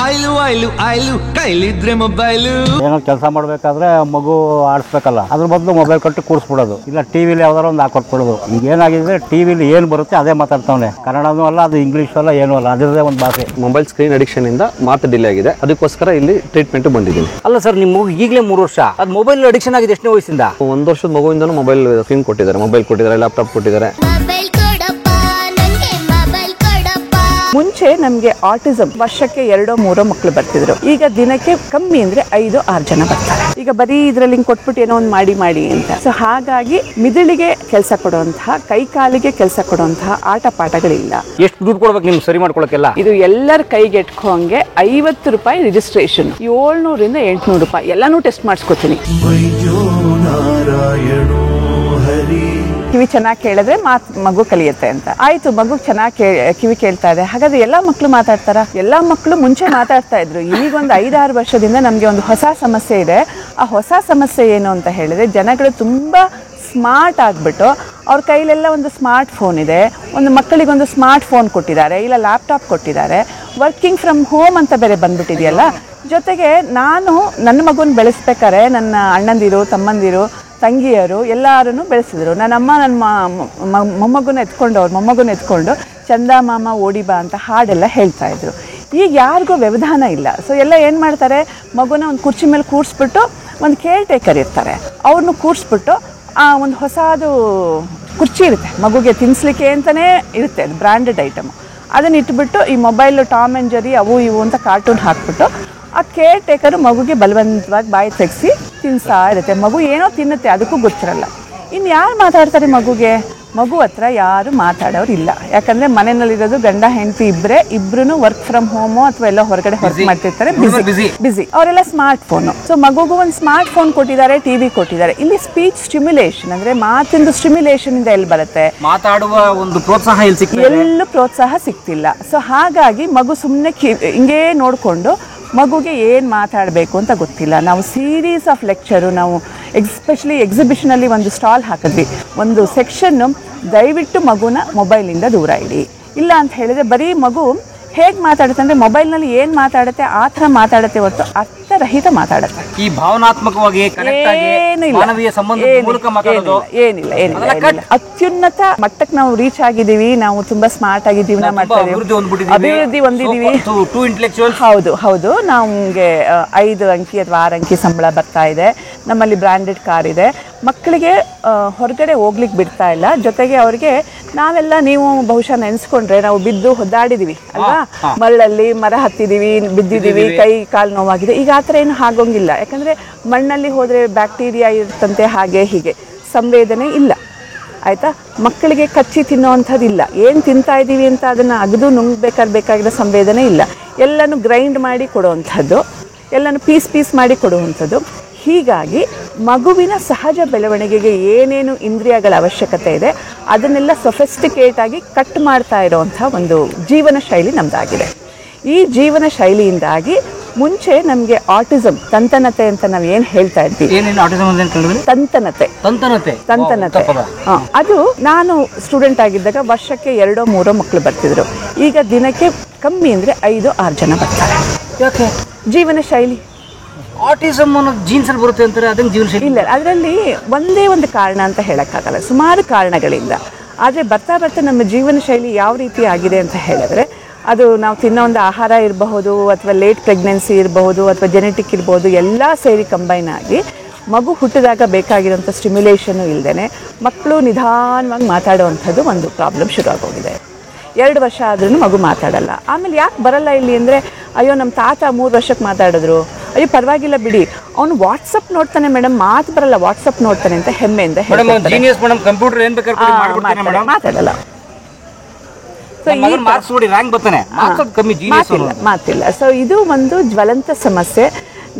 Oil ಆಯ್ಲು ಆಯ್ಲು ಕೈಲಿದ್ರೆ ಮೊಬೈಲು. ಏನೋ ಕೆಲಸ ಮಾಡ್ಬೇಕಾದ್ರೆ ಮಗು ಆಡಿಸ್ಬೇಕಲ್ಲ, ಅದ್ರ ಬದಲು ಮೊಬೈಲ್ ಕೊಟ್ಟು ಕೂರಿಸ್ಬಿಡೋದು, ಇಲ್ಲ ಟಿವಿಲಿ ಯಾವ್ದಾರು ಒಂದು ಹಾಕೊಟ್ಬಿಡೋದು. ಈಗ ಏನಾಗಿದೆ, ಟಿವಿಲಿ ಏನು ಬರುತ್ತೆ ಅದೇ ಮಾತಾಡ್ತಾವನೆ. ಕನ್ನಡನೂ ಅಲ್ಲ, ಅದು ಇಂಗ್ಲೀಷ್ ಅಲ್ಲ, ಏನೂ ಅಲ್ಲ, ಅದರದೇ ಒಂದು ಭಾಷೆ. ಮೊಬೈಲ್ ಸ್ಕ್ರೀನ್ ಅಡಿಕ್ಷನ್ ಇಂದ ಮಾತು ಡಿಲೇ ಆಗಿದೆ, ಅದಕ್ಕೋಸ್ಕರ ಇಲ್ಲಿ ಟ್ರೀಟ್ಮೆಂಟ್ ಬಂದಿದ್ದೀನಿ. ಅಲ್ಲ ಸರ್, ನಿಮ್ಮ ಮಗು ಈಗಲೇ 3 ವರ್ಷ, ಅದು ಮೊಬೈಲ್ ಅಡಿಕ್ಷನ್ ಆಗಿದೆ ಎಷ್ಟನೇ ವಯಸ್ಸಿಂದ? 1 ವರ್ಷದ ಮಗುವಿಂದನೂ ಮೊಬೈಲ್ ಸ್ಕ್ರೀನ್ ಕೊಟ್ಟಿದ್ದಾರೆ, ಮೊಬೈಲ್ ಕೊಟ್ಟಿದ್ದಾರೆ, ಲ್ಯಾಪ್ಟಾಪ್ ಕೊಟ್ಟಿದ್ದಾರೆ. ಮುಂಚೆ ನಮಗೆ ಆಟಿಸಮ್ ವರ್ಷಕ್ಕೆ 2-3 ಮಕ್ಕಳು ಬರ್ತಿದ್ರು. ಈಗ ದಿನಕ್ಕೆ ಕಮ್ಮಿ ಅಂದ್ರೆ 5-6 ಜನ ಬರ್ತಾರೆ. ಈಗ ಬರೀ ಇದ್ರಲ್ಲಿ ಕೊಟ್ಬಿಟ್ಟು ಏನೋ ಒಂದು ಮಾಡಿ ಅಂತ. ಸೊ ಹಾಗಾಗಿ ಮಿದುಳಿಗೆ ಕೆಲಸ ಕೊಡುವಂತಹ, ಕೈ ಕಾಲಿಗೆ ಕೆಲಸ ಕೊಡುವಂತಹ ಆಟ ಪಾಠಗಳಿಲ್ಲ. ಎಷ್ಟು ದುಡ್ಡು ಕೊಡ್ಬೇಕು ನಿಮ್ಗೆ ಸರಿ ಮಾಡ್ಕೊಳಕ್ಕೆಲ್ಲ? ಇದು ಎಲ್ಲರ ಕೈಗೆ ಎಟ್ಕೋಂಗೆ 50 ರೂಪಾಯಿ ರಿಜಿಸ್ಟ್ರೇಷನ್, 700 ಇಂದ 800 ರೂಪಾಯಿ ಎಲ್ಲಾನು ಟೆಸ್ಟ್ ಮಾಡಿಸ್ಕೊತೀನಿ. ಕಿವಿ ಚೆನ್ನಾಗಿ ಕೇಳಿದ್ರೆ ಮಗು ಕಲಿಯುತ್ತೆ ಅಂತ. ಆಯ್ತು, ಮಗು ಚೆನ್ನಾಗಿ ಕಿವಿ ಕೇಳ್ತಾ ಇದೆ, ಹಾಗಾದ್ರೆ ಎಲ್ಲಾ ಮಕ್ಕಳು ಮಾತಾಡ್ತಾರ? ಎಲ್ಲಾ ಮಕ್ಕಳು ಮುಂಚೆ ಮಾತಾಡ್ತಾ ಇದ್ರು. ಈಗೊಂದು 5-6 ವರ್ಷದಿಂದ ನಮ್ಗೆ ಒಂದು ಹೊಸ ಸಮಸ್ಯೆ ಇದೆ. ಆ ಹೊಸ ಸಮಸ್ಯೆ ಏನು ಅಂತ ಹೇಳಿದ್ರೆ, ಜನಗಳು ತುಂಬಾ ಸ್ಮಾರ್ಟ್ ಆಗ್ಬಿಟ್ಟು ಅವ್ರ ಕೈಲೆಲ್ಲ ಒಂದು ಸ್ಮಾರ್ಟ್ ಫೋನ್ ಇದೆ. ಒಂದು ಮಕ್ಕಳಿಗೊಂದು ಸ್ಮಾರ್ಟ್ ಫೋನ್ ಕೊಟ್ಟಿದ್ದಾರೆ, ಇಲ್ಲ ಲ್ಯಾಪ್ಟಾಪ್ ಕೊಟ್ಟಿದ್ದಾರೆ. ವರ್ಕಿಂಗ್ ಫ್ರಮ್ ಹೋಮ್ ಅಂತ ಬೇರೆ ಬಂದ್ಬಿಟ್ಟಿದೆಯಲ್ಲ. ಜೊತೆಗೆ ನಾನು ನನ್ನ ಮಗುನ ಬೆಳೆಸ್ಬೇಕಾರೆ ನನ್ನ ಅಣ್ಣಂದಿರು, ತಮ್ಮಂದಿರು, ತಂಗಿಯರು ಎಲ್ಲರೂ ಬೆಳೆಸಿದ್ರು. ನನ್ನಮ್ಮ ನನ್ನ ಮೊಮ್ಮಗುನ ಎತ್ಕೊಂಡು ಚಂದ ಮಾಮ ಓಡಿ ಬಾ ಅಂತ ಹಾಡೆಲ್ಲ ಹೇಳ್ತಾ ಇದ್ರು. ಈಗ ಯಾರಿಗೂ ವ್ಯವಧಾನ ಇಲ್ಲ. ಸೊ ಎಲ್ಲ ಏನು ಮಾಡ್ತಾರೆ, ಮಗುನ ಒಂದು ಕುರ್ಚಿ ಮೇಲೆ ಕೂರಿಸ್ಬಿಟ್ಟು ಒಂದು ಕೇರ್ ಟೇಕರ್ ಇರ್ತಾರೆ, ಅವ್ರನ್ನ ಕೂರಿಸ್ಬಿಟ್ಟು ಒಂದು ಹೊಸದು ಕುರ್ಚಿ ಇರುತ್ತೆ, ಮಗುಗೆ ತಿನ್ನಿಸ್ಲಿಕ್ಕೆ ಅಂತಲೇ ಇರುತ್ತೆ, ಅದು ಬ್ರ್ಯಾಂಡೆಡ್ ಐಟಮು. ಅದನ್ನ ಇಟ್ಬಿಟ್ಟು ಈ ಮೊಬೈಲು ಟಾಮ್ ಆ್ಯಂಡ್ ಜೆರಿ ಅವು ಇವು ಅಂತ ಕಾರ್ಟೂನ್ ಹಾಕ್ಬಿಟ್ಟು ಆ ಕೇರ್ ಟೇಕರು ಮಗುಗೆ ಬಲವಂತವಾಗಿ ಬಾಯಿ ತೆಗೆಸಿ ತಿನ್ನಿಸ್ತಾ ಇರುತ್ತೆ. ಮಗು ಏನೋ ತಿನ್ನುತ್ತೆ, ಅದಕ್ಕೂ ಗೊತ್ತಿರಲ್ಲ. ಇನ್ನು ಯಾರು ಮಾತಾಡ್ತಾರೆ ಮಗುಗೆ? ಮಗು ಹತ್ರ ಯಾರು ಮಾತಾಡೋರು ಇಲ್ಲ. ಯಾಕಂದರೆ ಮನೆಯಲ್ಲಿರೋದು ಗಂಡ ಹೆಂಡತಿ ಇಬ್ಬರೂ ವರ್ಕ್ ಫ್ರಮ್ ಹೋಮು ಅಥವಾ ಎಲ್ಲ ಹೊರಗಡೆ ವರ್ಕ್ ಮಾಡ್ತಿರ್ತಾರೆ, ಬಿಸಿ. ಅವರೆಲ್ಲ ಸ್ಮಾರ್ಟ್ ಫೋನು. ಸೊ ಮಗುಗೂ ಒಂದು ಸ್ಮಾರ್ಟ್ ಫೋನ್ ಕೊಟ್ಟಿದ್ದಾರೆ, ಟಿವಿ ಕೊಟ್ಟಿದ್ದಾರೆ. ಇಲ್ಲಿ ಸ್ಪೀಚ್ ಸ್ಟಿಮ್ಯುಲೇಷನ್ ಅಂದರೆ ಮಾತಿಂದು ಸ್ಟಿಮ್ಯುಲೇಷನ್ ಇಂದ ಎಲ್ಲಿ ಬರುತ್ತೆ? ಮಾತಾಡುವ ಒಂದು ಪ್ರೋತ್ಸಾಹ ಎಲ್ಲೂ ಪ್ರೋತ್ಸಾಹ ಸಿಗ್ತಿಲ್ಲ. ಸೊ ಹಾಗಾಗಿ ಮಗು ಸುಮ್ಮನೆ ಹಿಂಗೇ ನೋಡಿಕೊಂಡು ಮಗುಗೆ ಏನು ಮಾತಾಡಬೇಕು ಅಂತ ಗೊತ್ತಿಲ್ಲ. ನಾವು ಸೀರೀಸ್ ಆಫ್ ಲೆಕ್ಚರು, ನಾವು ಎಸ್ಪೆಷಲಿ ಎಕ್ಸಿಬಿಷನಲ್ಲಿ ಒಂದು ಸ್ಟಾಲ್ ಹಾಕಿದ್ವಿ, ಒಂದು ಸೆಕ್ಷನ್ನು ದಯವಿಟ್ಟು ಮಗುನ ಮೊಬೈಲಿಂದ ದೂರ ಇಡಿ. ಇಲ್ಲ ಅಂತ ಹೇಳಿದರೆ ಬರೀ ಮಗು ಹೇಗೆ ಮಾತಾಡುತ್ತೆ ಅಂದರೆ ಮೊಬೈಲ್ನಲ್ಲಿ ಏನು ಮಾತಾಡುತ್ತೆ ಆ ಥರ ಮಾತಾಡುತ್ತೆ ಹೊರತು ಅರ್ಥರಹಿತ ಮಾತಾಡುತ್ತೆ. ಈ ಭಾವನಾತ್ಮಕವಾಗಿ ಏನಿಲ್ಲ. ಅತ್ಯುನ್ನತ ಮಟ್ಟಕ್ಕೆ ನಾವು ರೀಚ್ ಆಗಿದ್ದೀವಿ, ನಾವು ತುಂಬಾ ಸ್ಮಾರ್ಟ್ ಆಗಿ ಜೀವನ ಮಾಡ್ತಾ ಇದೀವಿ, ಅಭಿವೃದ್ಧಿ ಹೊಂದಿದ್ದೀವಿ. ಹೌದು. ನಮಗೆ 5 ಅಂಕಿ ಅಥವಾ 6 ಅಂಕಿ ಸಂಬಳ ಬರ್ತಾ ಇದೆ, ನಮ್ಮಲ್ಲಿ ಬ್ರ್ಯಾಂಡೆಡ್ ಕಾರ್ ಇದೆ. ಮಕ್ಕಳಿಗೆ ಹೊರಗಡೆ ಹೋಗ್ಲಿಕ್ಕೆ ಬಿಡ್ತಾ ಇಲ್ಲ. ಜೊತೆಗೆ ಅವ್ರಿಗೆ ನಾವೆಲ್ಲ, ನೀವು ಬಹುಶಃ ನೆನೆಸ್ಕೊಂಡ್ರೆ, ನಾವು ಬಿದ್ದು ಒದ್ದಾಡಿದೀವಿ ಅಲ್ವಾ, ಮರಳಲ್ಲಿ ಮರ ಹತ್ತಿದೀವಿ, ಬಿದ್ದಿದ್ದೀವಿ, ಕೈ ಕಾಲು ನೋವಾಗಿದೆ. ಈಗ ಆ ಥರ ಏನು ಆಗೋಂಗಿಲ್ಲ. ಯಾಕಂದರೆ ಮಣ್ಣಲ್ಲಿ ಹೋದರೆ ಬ್ಯಾಕ್ಟೀರಿಯಾ ಇರ್ತಂತೆ, ಹಾಗೆ ಹೀಗೆ ಸಂವೇದನೆ ಇಲ್ಲ. ಆಯಿತಾ? ಮಕ್ಕಳಿಗೆ ಕಚ್ಚಿ ತಿನ್ನೋವಂಥದ್ದಿಲ್ಲ. ಏನು ತಿಂತಾ ಇದ್ದೀವಿ ಅಂತ ಅದನ್ನು ಅಗದು ಬೇಕಾಗಿರೋ ಸಂವೇದನೆ ಇಲ್ಲ. ಎಲ್ಲನೂ ಗ್ರೈಂಡ್ ಮಾಡಿ ಕೊಡುವಂಥದ್ದು, ಎಲ್ಲನೂ ಪೀಸ್ ಮಾಡಿ ಕೊಡುವಂಥದ್ದು. ಹೀಗಾಗಿ ಮಗುವಿನ ಸಹಜ ಬೆಳವಣಿಗೆಗೆ ಏನೇನು ಇಂದ್ರಿಯಗಳ ಅವಶ್ಯಕತೆ ಇದೆ ಅದನ್ನೆಲ್ಲ ಸೊಫಿಸ್ಟಿಕೇಟ್ ಆಗಿ ಕಟ್ ಮಾಡ್ತಾ ಇರೋವಂಥ ಒಂದು ಜೀವನ ಶೈಲಿ ನಮ್ಮದಾಗಿದೆ. ಈ ಜೀವನ ಶೈಲಿಯಿಂದಾಗಿ ಮುಂಚೆ ನಮಗೆ ಆಟಿಸಮ್, ತಂತನತೆ ಅಂತ ನಾವು ಏನು ಹೇಳ್ತಾ ಇದ್ವಿ, ತಂತನತೆ. ಅದು ನಾನು ಸ್ಟೂಡೆಂಟ್ ಆಗಿದ್ದಾಗ ವರ್ಷಕ್ಕೆ 2-3 ಮಕ್ಕಳು ಬರ್ತಿದ್ರು. ಈಗ ದಿನಕ್ಕೆ ಕಮ್ಮಿ ಅಂದರೆ 5-6 ಜನ ಬರ್ತಾರೆ. ಯಾಕೆ? ಜೀವನ ಶೈಲಿ. ಆಟಿಸಮ್ ಅನ್ನೋ ಜೀನ್ಸಲ್ಲಿ ಬರುತ್ತೆ ಅಂತಾರೆ, ಅದನ್ನು ಜೀವನ ಶೈಲಿ ಇಲ್ಲ. ಅದರಲ್ಲಿ ಒಂದೇ ಒಂದು ಕಾರಣ ಅಂತ ಹೇಳೋಕ್ಕಾಗಲ್ಲ, ಸುಮಾರು ಕಾರಣಗಳಿಂದ. ಆದರೆ ಬರ್ತಾ ನಮ್ಮ ಜೀವನ ಶೈಲಿ ಯಾವ ರೀತಿ ಆಗಿದೆ ಅಂತ ಹೇಳಿದ್ರೆ, ಅದು ನಾವು ತಿನ್ನೋ ಒಂದು ಆಹಾರ ಇರಬಹುದು, ಅಥವಾ ಲೇಟ್ ಪ್ರೆಗ್ನೆನ್ಸಿ ಇರಬಹುದು, ಅಥವಾ ಜೆನೆಟಿಕ್ ಇರ್ಬೋದು, ಎಲ್ಲ ಸೇರಿ ಕಂಬೈನ್ ಆಗಿ ಮಗು ಹುಟ್ಟಿದಾಗ ಬೇಕಾಗಿರೋಂಥ ಸ್ಟಿಮ್ಯುಲೇಷನು ಇಲ್ಲದೇ ಮಕ್ಕಳು ನಿಧಾನವಾಗಿ ಮಾತಾಡುವಂಥದ್ದು ಒಂದು ಪ್ರಾಬ್ಲಮ್ ಶುರು ಆಗೋಗಿದೆ. 2 ವರ್ಷ ಆದ್ರೂ ಮಗು ಮಾತಾಡಲ್ಲ. ಆಮೇಲೆ ಯಾಕೆ ಬರಲ್ಲ ಇಲ್ಲಿ ಅಂದರೆ, ಅಯ್ಯೋ ನಮ್ಮ ತಾತ 3 ವರ್ಷಕ್ಕೆ ಮಾತಾಡಿದ್ರು, ಅಯ್ಯೋ ಪರವಾಗಿಲ್ಲ ಬಿಡಿ, ಅವನು ವಾಟ್ಸಪ್ ನೋಡ್ತಾನೆ ಮೇಡಮ್, ಮಾತು ಬರಲ್ಲ, ವಾಟ್ಸಪ್ ನೋಡ್ತಾನೆ ಅಂತ ಹೆಮ್ಮೆಯಿಂದ ಮಾತಾಡಲ್ಲ. ಮಾತಿಲ್ಲ. ಸೊ ಇದು ಒಂದು ಜ್ವಲಂತ ಸಮಸ್ಯೆ.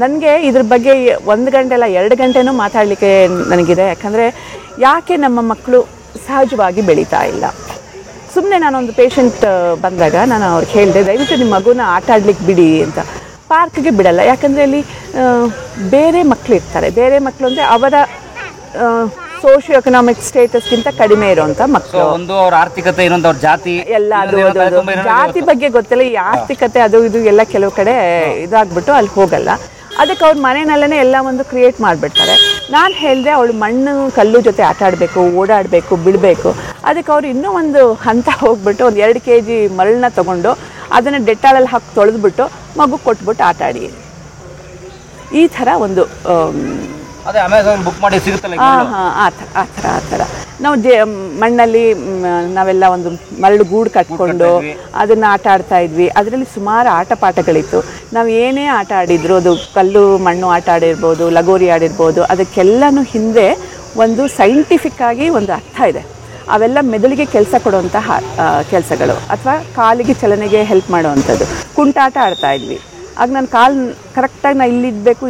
ನನಗೆ ಇದ್ರ ಬಗ್ಗೆ 1 ಗಂಟೆ ಅಲ್ಲ 2 ಗಂಟೆನೂ ಮಾತಾಡಲಿಕ್ಕೆ ನನಗಿದೆ. ಯಾಕಂದರೆ ಯಾಕೆ ನಮ್ಮ ಮಕ್ಕಳು ಸಹಜವಾಗಿ ಬೆಳೀತಾ ಇಲ್ಲ? ಸುಮ್ಮನೆ ನಾನೊಂದು ಪೇಷಂಟ್ ಬಂದಾಗ ನಾನು ಅವ್ರಿಗೆ ಹೇಳಿದೆ, ದಯವಿಟ್ಟು ನಿಮ್ಮ ಮಗುನ ಆಟ ಆಡ್ಲಿಕ್ಕೆ ಬಿಡಿ ಅಂತ. ಪಾರ್ಕ್ಗೆ ಬಿಡಲ್ಲ. ಯಾಕಂದರೆ ಅಲ್ಲಿ ಬೇರೆ ಮಕ್ಕಳು ಇರ್ತಾರೆ. ಬೇರೆ ಮಕ್ಕಳು ಅಂದರೆ ಅವರ ಸೋಷಿಯೋ ಎಕನಾಮಿಕ್ ಸ್ಟೇಟಸ್ಗಿಂತ ಕಡಿಮೆ ಇರುವಂತ ಮಕ್ಕಳು. ಒಂದು ಅವ್ರ ಆರ್ಥಿಕತೆ, ಇನ್ನೊಂದು ಅವ್ರ ಜಾತಿ ಎಲ್ಲ ಜಾತಿ ಬಗ್ಗೆ ಗೊತ್ತಿಲ್ಲ, ಈ ಆರ್ಥಿಕತೆ ಅದು ಇದು ಎಲ್ಲ ಕೆಲವು ಕಡೆ ಇದಾಗ್ಬಿಟ್ಟು ಅಲ್ಲಿ ಹೋಗಲ್ಲ. ಅದಕ್ಕೆ ಅವ್ರ ಮನೆಯಲ್ಲೇ ಎಲ್ಲ ಒಂದು ಕ್ರಿಯೇಟ್ ಮಾಡಿಬಿಡ್ತಾರೆ. ನಾನು ಹೇಳಿದೆ ಅವಳು ಮಣ್ಣು ಕಲ್ಲು ಜೊತೆ ಆಟ ಆಡಬೇಕು, ಓಡಾಡಬೇಕು, ಬಿಡಬೇಕು. ಅದಕ್ಕೆ ಅವ್ರು ಇನ್ನೂ ಒಂದು ಹಂತ ಹೋಗ್ಬಿಟ್ಟು ಒಂದು 2 kg ಮರಳನ್ನ ತೊಗೊಂಡು ಅದನ್ನು ಡೆಟ್ಟಾಳಲ್ಲಿ ಹಾಕಿ ತೊಳೆದ್ಬಿಟ್ಟು ಮಗು ಕೊಟ್ಬಿಟ್ಟು ಆಟ ಆಡಿ, ಈ ಥರ ಒಂದು ಅದೇ ಅಮೆಝಾನ್ ಬುಕ್ ಮಾಡಿ ಸಿಗುತ್ತಲ್ಲ. ಆ ಥರ ನಾವು ಮಣ್ಣಲ್ಲಿ ನಾವೆಲ್ಲ ಒಂದು ಮರಳು ಗೂಡು ಕಟ್ಕೊಂಡು ಅದನ್ನು ಆಟ ಆಡ್ತಾ ಇದ್ವಿ. ಅದರಲ್ಲಿ ಸುಮಾರು ಆಟ ಪಾಠಗಳಿತ್ತು. ನಾವು ಏನೇ ಆಟ ಆಡಿದ್ರು, ಅದು ಕಲ್ಲು ಮಣ್ಣು ಆಟ ಆಡಿರ್ಬೋದು, ಲಗೋರಿ ಆಡಿರ್ಬೋದು, ಅದಕ್ಕೆಲ್ಲನೂ ಹಿಂದೆ ಒಂದು ಸೈಂಟಿಫಿಕ್ ಆಗಿ ಒಂದು ಅರ್ಥ ಇದೆ. ಅವೆಲ್ಲ ಮೆದುಳಿಗೆ ಕೆಲಸ ಕೊಡುವಂತಹ ಕೆಲಸಗಳು, ಅಥವಾ ಕಾಲಿಗೆ ಚಲನೆಗೆ ಹೆಲ್ಪ್ ಮಾಡುವಂಥದ್ದು. ಕುಂಟಾಟ ಆಡ್ತಾ ಇದ್ವಿ, ಆಗ ನನ್ನ ಕಾಲು ಕರೆಕ್ಟಾಗಿ ನಾನು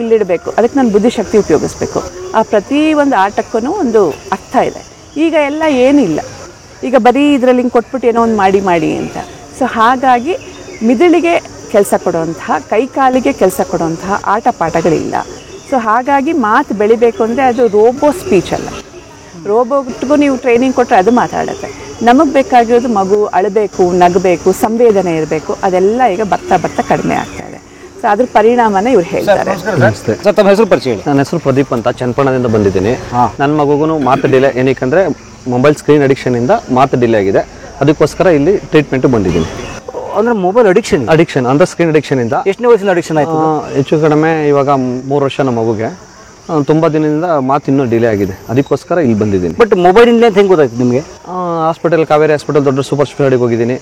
ಇಲ್ಲಿಡಬೇಕು, ಅದಕ್ಕೆ ನಾನು ಬುದ್ಧಿಶಕ್ತಿ ಉಪಯೋಗಿಸ್ಬೇಕು. ಆ ಪ್ರತಿ ಒಂದು ಆಟಕ್ಕೂ ಒಂದು ಅರ್ಥ ಇದೆ. ಈಗ ಎಲ್ಲ ಏನಿಲ್ಲ, ಈಗ ಬರೀ ಇದರಲ್ಲಿ ಹಿಂಗೆ ಕೊಟ್ಬಿಟ್ಟು ಏನೋ ಒಂದು ಮಾಡಿ ಅಂತ. ಸೊ ಹಾಗಾಗಿ ಮಿದುಳಿಗೆ ಕೆಲಸ ಕೊಡುವಂತಹ, ಕೈಕಾಲಿಗೆ ಕೆಲಸ ಕೊಡುವಂತಹ ಆಟ ಪಾಠಗಳಿಲ್ಲ. ಸೊ ಹಾಗಾಗಿ ಮಾತು ಬೆಳಿಬೇಕು ಅಂದರೆ ಅದು ರೋಬೋ ಸ್ಪೀಚ್ ಅಲ್ಲ. ರೋಬೋಟ್ಗೂ ನೀವು ಟ್ರೈನಿಂಗ್ ಕೊಟ್ಟರೆ ಅದು ಮಾತಾಡುತ್ತೆ. ನಮಗೆ ಬೇಕಾಗಿರೋದು ಮಗು ಅಳಬೇಕು, ನಗಬೇಕು, ಸಂವೇದನೆ ಇರಬೇಕು. ಅದೆಲ್ಲ ಈಗ ಬರ್ತಾ ಕಡಿಮೆ ಆಗ್ತಾ ಇದೆ. ಸೊ ಅದ್ರ ಪರಿಣಾಮನ ಇವ್ರು ಹೇಳ್ತಾರೆ. ಸರ್, ತಮ್ಮ ಹೆಸರು ಪರಿಚಯ ಹೇಳಿ. ನನ್ನ ಹೆಸರು ಪ್ರದೀಪ್ ಅಂತ, ಚನ್ನಪಟ್ಟಣದಿಂದ ಬಂದಿದ್ದೀನಿ. ನನ್ನ ಮಗುಗೂ ಮಾತು ಡಿಲೇ ಏನಕ್ಕೆ ಮೊಬೈಲ್ ಸ್ಕ್ರೀನ್ ಅಡಿಕ್ಷನಿಂದ ಮಾತು ಡಿಲೇ ಆಗಿದೆ. ಅದಕ್ಕೋಸ್ಕರ ಇಲ್ಲಿ ಟ್ರೀಟ್ಮೆಂಟು ಬಂದಿದ್ದೀನಿ. ಅಂದ್ರೆ ಮೊಬೈಲ್ ಅಡಿಕ್ಷನ್ ಅಂದ್ರೆ ಸ್ಕ್ರೀನ್ ಅಡಿಕ್ಷನಿಂದ. ಎಷ್ಟನೇ ವಯಸ್ಸಿನ ಅಡಿಕ್ಷನ್ ಆಯಿತು? ಹೆಚ್ಚು ಕಡಿಮೆ ಇವಾಗ 3 ವರ್ಷ ನಮ್ಮ ಮಗುಗೆ. ತುಂಬ ದಿನದಿಂದ ಮಾತು ಇನ್ನೂ ಡಿಲೇ ಆಗಿದೆ. ಅದಕ್ಕೋಸ್ಕರ ಇಲ್ಲಿ ಬಂದಿದ್ದೀನಿ. ಬಟ್ ಮೊಬೈಲಿಂದ ಅಂತ ಹೆಂಗೆ ಗೊತ್ತಾಯ್ತು ನಿಮಗೆ? ಹಾಸ್ಪಿಟಲ್, ಕಾವೇರಿ ಹಾಸ್ಪಿಟಲ್, ದೊಡ್ಡ ಸೂಪರ್ ಸ್ಪೆಷಾಲಿಟಿಗೆ ಹೋಗಿದ್ದೀನಿ.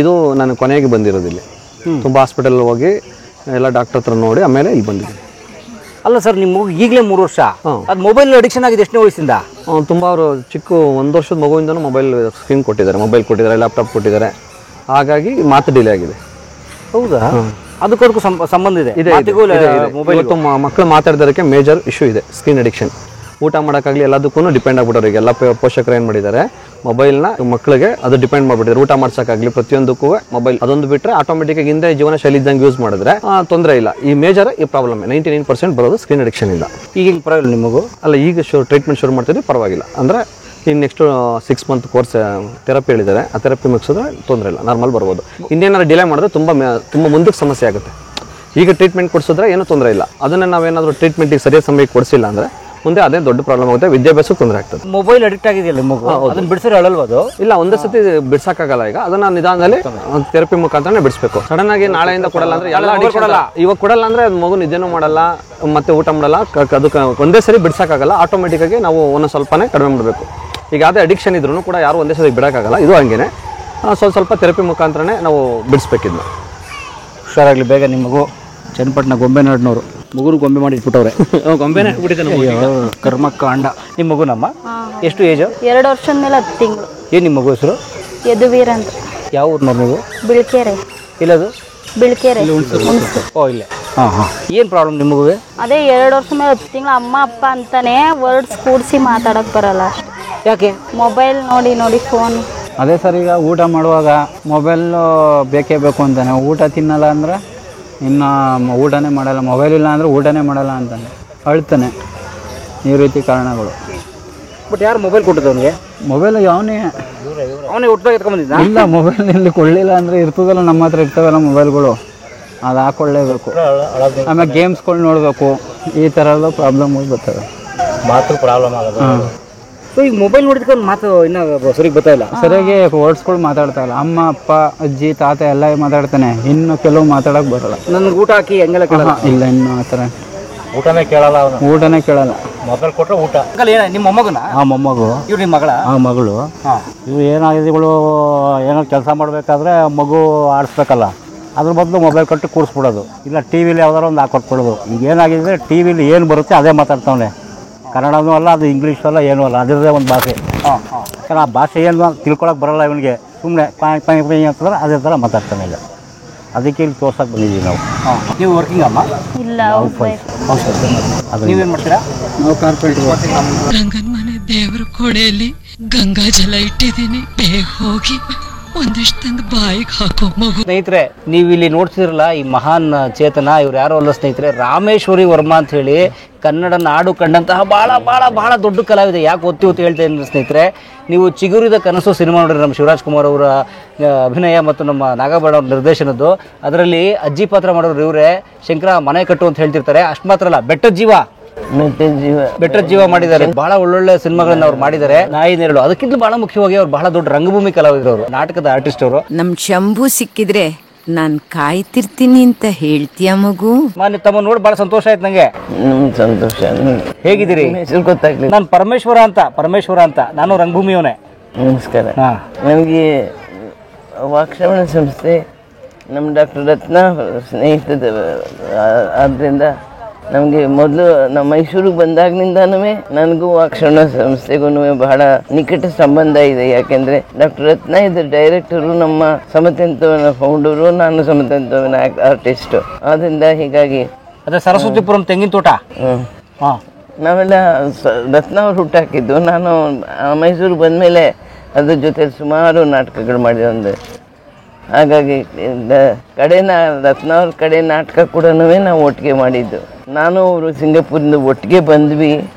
ಇದು ನಾನು ಕೊನೆಗೆ ಬಂದಿರೋದಿಲ್ಲ. ತುಂಬ ಹಾಸ್ಪಿಟಲ್ ಹೋಗಿ ಎಲ್ಲ ಡಾಕ್ಟರ್ ಹತ್ರ ನೋಡಿ ಆಮೇಲೆ ಇಲ್ಲಿ ಬಂದಿದ್ದೀನಿ. ಅಲ್ಲ ಸರ್, ನಿಮ್ಮ ಮಗು ಈಗಲೇ 3 ವರ್ಷ, ಅದು ಮೊಬೈಲ್ ಅಡಿಕ್ಷನ್ ಆಗಿದೆ ಎಷ್ಟನೇ ವಯಸ್ಸಿಂದ? ತುಂಬ ಅವರು ಚಿಕ್ಕ 1 ವರ್ಷದ ಮಗುವಿಂದನೂ ಮೊಬೈಲ್ ಸ್ಕ್ರೀನ್ ಕೊಟ್ಟಿದ್ದಾರೆ, ಮೊಬೈಲ್ ಕೊಟ್ಟಿದ್ದಾರೆ, ಲ್ಯಾಪ್ಟಾಪ್ ಕೊಟ್ಟಿದ್ದಾರೆ. ಹಾಗಾಗಿ ಮಾತು ಡಿಲೇ ಆಗಿದೆ. ಹೌದಾ? ಅದಕ್ಕೂ ಸಂಬಂಧ ಇದೆ. ಇವತ್ತು ಮಕ್ಕಳು ಮಾತಾಡೋದಕ್ಕೆ ಮೇಜರ್ ಇಶ್ಯೂ ಇದೆ ಸ್ಕ್ರೀನ್ ಅಡಿಕ್ಷನ್. ಊಟ ಮಾಡೋಕ್ಕಾಗಲಿ ಎಲ್ಲದಕ್ಕೂ ಡಿಪೆಂಡ್ ಆಗ್ಬಿಟ್ಟವ್ರು. ಈಗ ಎಲ್ಲ ಪೋಷಕರು ಏನು ಮಾಡಿದ್ದಾರೆ, ಮೊಬೈಲ್ನ ಮಕ್ಕಳಿಗೆ ಅದು ಡಿಪೆಂಡ್ ಮಾಡಿಬಿಟ್ಟಿದ್ದಾರೆ. ಊಟ ಮಾಡ್ಸೋಕ್ಕಾಗಲಿ ಪ್ರತಿಯೊಂದಕ್ಕೂ ಮೊಬೈಲ್. ಅದೊಂದು ಬಿಟ್ಟರೆ ಆಟೋಮೆಟಿಕ್ಕಾಗಿ ಹಿಂದೆ ಜೀವನ ಶೈಲಿ ಇದ್ದಂಗೆ ಯೂಸ್ ಮಾಡಿದ್ರೆ ತೊಂದರೆ ಇಲ್ಲ. ಈ ಮೇಜರ್ ಈ ಪ್ರಾಬ್ಲಮ್ 99% ಬರೋದು ಸ್ಕ್ರೀನ್ ಅಡಿಕ್ಷನಿಂದ. ಈಗ ಪರವಾಗಿಲ್ಲ ನಿಮಗೂ? ಅಲ್ಲ, ಈಗ ಟ್ರೀಟ್ಮೆಂಟ್ ಶುರು ಮಾಡ್ತಿದ್ವಿ, ಪರವಾಗಿಲ್ಲ. ಅಂದರೆ ಈಗ ನೆಕ್ಸ್ಟ್ 6 ಮಂತ್ ಕೋರ್ಸ್ ಥೆರಪಿ ಹೇಳಿದ್ದಾರೆ. ಆ ಥೆರಪಿ ಮುಗಿಸಿದ್ರೆ ತೊಂದರೆ ಇಲ್ಲ, ನಾರ್ಮಲ್ ಬರ್ಬೋದು. ಇನ್ನೇನಾದ್ರು ಡಿಲೇ ಮಾಡಿದ್ರೆ ತುಂಬ ಮುಂದಕ್ಕೆ ಸಮಸ್ಯೆ ಆಗುತ್ತೆ. ಈಗ ಟ್ರೀಟ್ಮೆಂಟ್ ಕೊಡಿಸಿದ್ರೆ ಏನೂ ತೊಂದರೆ ಇಲ್ಲ. ಅದನ್ನು ನಾವೇನಾದರೂ ಟ್ರೀಟ್ಮೆಂಟಿಗೆ ಸರಿಯಾದ ಸಮಯಕ್ಕೆ ಕೊಡಿಸಿಲ್ಲ ಅಂದರೆ ಮುಂದೆ ಅದೇ ದೊಡ್ಡ ಪ್ರಾಬ್ಲಮ್ ಆಗುತ್ತೆ, ವಿದ್ಯಾಭ್ಯಾಸಕ್ಕೆ ತೊಂದರೆ ಆಗ್ತದೆ. ಮೊಬೈಲ್ ಅಡಿಕ್ಟ್ ಆಗಿದೆಯಲ್ಲ ಮಗು, ಅದನ್ನ ಬಿಡಿಸಿದ್ರೆ ಅಳಲ್ವ ಅದು? ಇಲ್ಲ, ಒಂದೇ ಸತಿ ಬಿಡ್ಸಕ್ಕಾಗಲ್ಲ. ಈಗ ಅದನ್ನ ನಿಧಾನದಲ್ಲಿ ಥೆರಪಿ ಮುಖಾಂತರ ಬಿಡಿಸ್ಬೇಕು. ಸಡನ್ ಆಗಿ ನಾಳೆಯಿಂದ ಕೊಡಲ್ಲ ಅಂದ್ರೆ ಎಲ್ಲ ಕೊಡಲ್ಲ. ಇವಾಗ ಕೊಡಲ್ಲ ಅಂದ್ರೆ ಅದು ಮಗು ನಿದ್ದೆನೂ ಮಾಡಲ್ಲ, ಮತ್ತೆ ಊಟ ಮಾಡಲ್ಲ. ಅದಕ್ಕೆ ಒಂದೇ ಸರಿ ಬಿಡ್ಸಕ್ಕಾಗಲ್ಲ. ಆಟೋಮೆಟಿಕ್ ಆಗಿ ನಾವು ಒಂದೊಂದು ಸ್ವಲ್ಪನೇ ಕಡಿಮೆ ಮಾಡಬೇಕು. ಈಗ ಅದೇ ಅಡಿಕ್ಷನ್ ಇದ್ರೂ ಕೂಡ ಯಾರು ಒಂದೇ ಸರಿ ಬಿಡೋಕ್ಕಾಗಲ್ಲ. ಇದು ಹಂಗೇನೆ ಸ್ವಲ್ಪ ಥೆರಪಿ ಮುಖಾಂತರನೇ ನಾವು ಬಿಡಿಸ್ಬೇಕಿದ್ನ. ಹುಷಾರಾಗಲಿ ಬೇಗ. ನಿಮ್ಮ ಮಗು ಚನ್ನಪಟ್ಟಣ ಗೊಂಬೆನಾಡ್ನವರು ಮಗುರು ಗೊಂಬೆ ಮಾಡಿ ಇಟ್ಬಿಟ್ಟವ್ರೆ. ಗೊಂಬೆನೇ ಕರ್ಮಕಾಂಡ. ನಿಮ್ಮ ಮಗು ನಮ್ಮ ಎಷ್ಟು ಏಜು? 2 ವರ್ಷದ ಮೇಲೆ 10 ತಿಂಗಳು. ಏನು ನಿಮ್ಮ ಮಗು ಹೆಸರು? ಯದುವೀರ್ ಅಂತ. ಯಾವ ಊರ್ನವ್ರು ನೀವು? ಬಿಳ್ಕೆರೆ. ಇಲ್ಲದು ಬಿಳ್ಕೆರೆ. ಓ, ಇಲ್ಲೇ. ಹಾಂ. ಏನು ಪ್ರಾಬ್ಲಮ್ ನಿಮ್ಮ ಮಗುವೆ? ಅದೇ 2 ವರ್ಷ ಮೇಲೆ 10 ತಿಂಗಳು. ಅಮ್ಮ ಅಪ್ಪ ಅಂತಾನೆ ವರ್ಡ್ಸ್ ಕೂಡಿಸಿ ಮಾತಾಡೋಕೆ ಬರಲ್ಲ ಅಷ್ಟೆ. ಯಾಕೆ? ಮೊಬೈಲ್ ನೋಡಿ ಫೋನ್. ಅದೇ ಸರ್, ಈಗ ಊಟ ಮಾಡುವಾಗ ಮೊಬೈಲು ಬೇಕೇ ಬೇಕು ಅಂತಾನೆ. ಊಟ ತಿನ್ನಲ್ಲ ಅಂದರೆ ಇನ್ನು ಊಟನೇ ಮಾಡಲ್ಲ. ಮೊಬೈಲ್ ಇಲ್ಲ ಅಂದರೆ ಊಟನೇ ಮಾಡಲ್ಲ ಅಂತಾನೆ, ಅಳ್ತಾನೆ. ಈ ರೀತಿ ಕಾರಣಗಳು. ಬಟ್ ಯಾರು ಮೊಬೈಲ್ ಕೊಟ್ಟಿದ್ದು ಅವನಿಗೆ? ಮೊಬೈಲ್ ಅವನೇ ಹುಟ್ಟದಾಗ ಎತ್ಕೊಂಡ್ಬಂದಿದ್ದ? ಇಲ್ಲ, ಮೊಬೈಲ್ನಲ್ಲಿ ಕೊಳ್ಳಿಲ್ಲ ಅಂದರೆ ಇರ್ತದಲ್ಲ, ನಮ್ಮ ಹತ್ರ ಇರ್ತವಲ್ಲ ಮೊಬೈಲ್ಗಳು, ಅದು ಹಾಕ್ಕೊಳ್ಳೇಬೇಕು. ಆಮೇಲೆ ಗೇಮ್ಸ್ಗಳು ನೋಡಬೇಕು. ಈ ಥರದ ಪ್ರಾಬ್ಲಮ್ಗಳು ಬರ್ತವೆ. ಮಾತ್ರ ಪ್ರಾಬ್ಲಮ್ ಆಗೋದು. ಸೊ ಈಗ ಮೊಬೈಲ್ ನೋಡಿದ್ಕೊಂಡು ಮಾತು ಇನ್ನೂ ಸರಿಗೆ ಬರ್ತಾ ಇಲ್ಲ, ಸರಿಯಾಗಿ ವರ್ಡ್ಸ್ಗಳು ಮಾತಾಡ್ತಾ ಇಲ್ಲ. ಅಮ್ಮ ಅಪ್ಪ ಅಜ್ಜಿ ತಾತ ಎಲ್ಲ ಮಾತಾಡ್ತಾನೆ, ಇನ್ನು ಕೆಲವು ಮಾತಾಡೋಕೆ ಬರಲ್ಲ. ನನ್ಗೆ ಊಟ ಹಾಕಿ ಹಂಗೆಲ್ಲ ಕೇಳಲ್ಲ. ಇಲ್ಲ, ಇನ್ನು ಆ ಥರ ಊಟನೇ ಕೇಳಲ್ಲ. ಊಟನೇ ಕೇಳಲ್ಲ. ಮೊಬೈಲ್ ಕೊಟ್ಟರೆ ಊಟ. ನಿಮ್ಮ ಮೊಮ್ಮಗನ? ಆ ಮೊಮ್ಮಗು. ಇವ್ರು ನಿಮ್ಮ ಮಗಳ? ಆ ಮಗಳು. ಇವು ಏನಾಗಿದೆ, ಇವಳು ಏನೋ ಕೆಲಸ ಮಾಡಬೇಕಾದ್ರೆ ಮಗು ಆಡಿಸ್ಬೇಕಲ್ಲ, ಅದ್ರ ಬದಲು ಮೊಬೈಲ್ ಕೊಟ್ಟು ಕೂರಿಸ್ಬಿಡೋದು. ಇಲ್ಲ, ಟಿ ವಿಲಿ ಯಾವ್ದಾರು ಒಂದು ಹಾಕೊಟ್ಬಿಡೋದು. ಈಗ ಏನಾಗಿದೆ, ಟಿ ವಿಲಿ ಏನು ಬರುತ್ತೆ ಅದೇ ಮಾತಾಡ್ತಾವನೆ. ಕನ್ನಡನೂ ಅಲ್ಲ, ಅದು ಇಂಗ್ಲೀಷು ಅಲ್ಲ, ಏನೂ ಅಲ್ಲ, ಅದರದೇ ಒಂದು ಭಾಷೆ. ಯಾಕಂದ್ರೆ ಆ ಭಾಷೆ ಏನು ತಿಳ್ಕೊಳಕ್ಕೆ ಬರೋಲ್ಲ ಇವನಿಗೆ. ಸುಮ್ಮನೆ ಪಾಯ್ ಅಂತಂದ್ರೆ ಅದೇ ಥರ ಮಾತಾಡ್ತಾನೆ. ಇಲ್ಲ, ಅದಕ್ಕೆ ಇಲ್ಲಿ ತೋರ್ಸಕ್ಕೆ ಬಂದಿದ್ದೀವಿ ನಾವು. ನೀವು ವರ್ಕಿಂಗ್ ಅಮ್ಮ? ಇಲ್ಲ, ನೀವೇನು ಮಾಡ್ತೀರಾ? ನಾವು ಕಾರ್ಪೆಂಟ್ರು. ರಂಗನ ಮನೆ ದೇವರ ಕೋಣೆಯಲ್ಲಿ ಗಂಗಾ ಜಲ ಇಟ್ಟಿದ್ದೀನಿ, ಬೇಗ ಹೋಗಿ. ಒಂದಿಷ್ಟಂದು ಬಾಯಿಗೆ ಹಾಕೋ ಮಗು. ಸ್ನೇಹಿತರೆ, ನೀವು ಇಲ್ಲಿ ನೋಡ್ತಿರಲ್ಲ ಈ ಮಹಾನ್ ಚೇತನ, ಇವ್ರು ಯಾರೋ ಅಲ್ಲ ಸ್ನೇಹಿತರೆ, ರಾಮೇಶ್ವರಿ ವರ್ಮಾ ಅಂತ ಹೇಳಿ ಕನ್ನಡ ನಾಡು ಕಂಡಂತಹ ಬಹಳ ಬಹಳ ಬಹಳ ದೊಡ್ಡ ಕಲಾವಿದೆ. ಯಾಕೆ ಒತ್ತಿ ಹೇಳ್ತೇನೆ ಸ್ನೇಹಿತರೆ, ನೀವು ಚಿಗುರಿದ ಕನಸು ಸಿನಿಮಾ ನೋಡಿರಿ, ನಮ್ಮ ಶಿವರಾಜ್ ಕುಮಾರ್ ಅವರ ಅಭಿನಯ ಮತ್ತು ನಮ್ಮ ನಾಗಬಾಣ ಅವ್ರ ನಿರ್ದೇಶನದ್ದು. ಅದರಲ್ಲಿ ಅಜ್ಜಿ ಪಾತ್ರ ಮಾಡೋರು ಇವರೇ. ಶಂಕರ ಮನೆ ಕಟ್ಟು ಅಂತ ಹೇಳ್ತಿರ್ತಾರೆ. ಅಷ್ಟು ಮಾತ್ರ ಅಲ್ಲ, ಬೆಟ್ಟದ ಜೀವ ಮಾಡಿದ್ದಾರೆ. ಬಹಳ ಒಳ್ಳೊಳ್ಳೆ ಸಿನಿಮಾಗಳನ್ನ ಅವ್ರು ಮಾಡಿದ್ದಾರೆ. ನಾಯಿ ನೆರಳು, ಅದಕ್ಕಿಂತ ಬಹಳ ಮುಖ್ಯವಾಗಿ ಅವ್ರು ಬಹಳ ದೊಡ್ಡ ರಂಗಭೂಮಿ ಕಲಾವಿದರು, ಅವರು ನಾಟಕದ ಆರ್ಟಿಸ್ಟ್ ಅವರು. ನಮ್ ಶಂಭು ಸಿಕ್ಕಿದ್ರೆ ನಾನ್ ಕಾಯ್ತಿರ್ತೀನಿ ಅಂತ ಹೇಳ್ತೀಯ ಮಗು? ತಮ್ಮ ನೋಡಿ ಬಹಳ ಸಂತೋಷ ಆಯ್ತು ನಂಗೆ. ಸಂತೋಷ. ಹೇಗಿದ್ದೀರಿ? ಗೊತ್ತಾಗ್ಲಿ. ನಾನು ಪರಮೇಶ್ವರ ಅಂತ, ನಾನು ರಂಗಭೂಮಿಯವನೇ. ನಮಸ್ಕಾರ. ನನಗೆ ವಾಕ್ಶ್ರವಣ ಸಂಸ್ಥೆ ನಮ್ಮ ಡಾಕ್ಟರ್ ರತ್ನ ಸ್ನೇಹಿತದ ಆದ್ದರಿಂದ ನಮಗೆ ಮೊದಲು ನಮ್ಮ ಮೈಸೂರಿಗೆ ಬಂದಾಗಿನಿಂದನೂ ನನಗೂ ವಾಕ್ಶ್ರವಣ ಸಂಸ್ಥೆಗೂ ಬಹಳ ನಿಕಟ ಸಂಬಂಧ ಇದೆ. ಯಾಕೆಂದರೆ ಡಾಕ್ಟರ್ ರತ್ನ ಇದರ ಡೈರೆಕ್ಟರು, ನಮ್ಮ ಸಮತಂತ್ರವನ ಫೌಂಡರು, ನಾನು ಸಮತಂತ್ರವನ ಆರ್ಟಿಸ್ಟು. ಆದ್ದರಿಂದ ಹೀಗಾಗಿ ಅದೇ ಸರಸ್ವತಿಪುರಂ ತೆಂಗಿನ ತೋಟ. ನಾವೆಲ್ಲ ರತ್ನ ಅವ್ರು ಹುಟ್ಟಾಕಿದ್ದು. ನಾನು ಮೈಸೂರಿಗೆ ಬಂದಮೇಲೆ ಅದ್ರ ಜೊತೆ ಸುಮಾರು ನಾಟಕಗಳು ಮಾಡಿದೆ ಒಂದು. ಹಾಗಾಗಿ ರತ್ನ ಅವ್ರ ಕಡೆ ನಾಟಕ ಕೂಡ ನಾವು ಒಟ್ಟಿಗೆ ಮಾಡಿದ್ದು. ನಾನು ಅವರು ಸಿಂಗಾಪುರಿಂದ ಒಟ್ಟಿಗೆ ಬಂದ್ವಿ.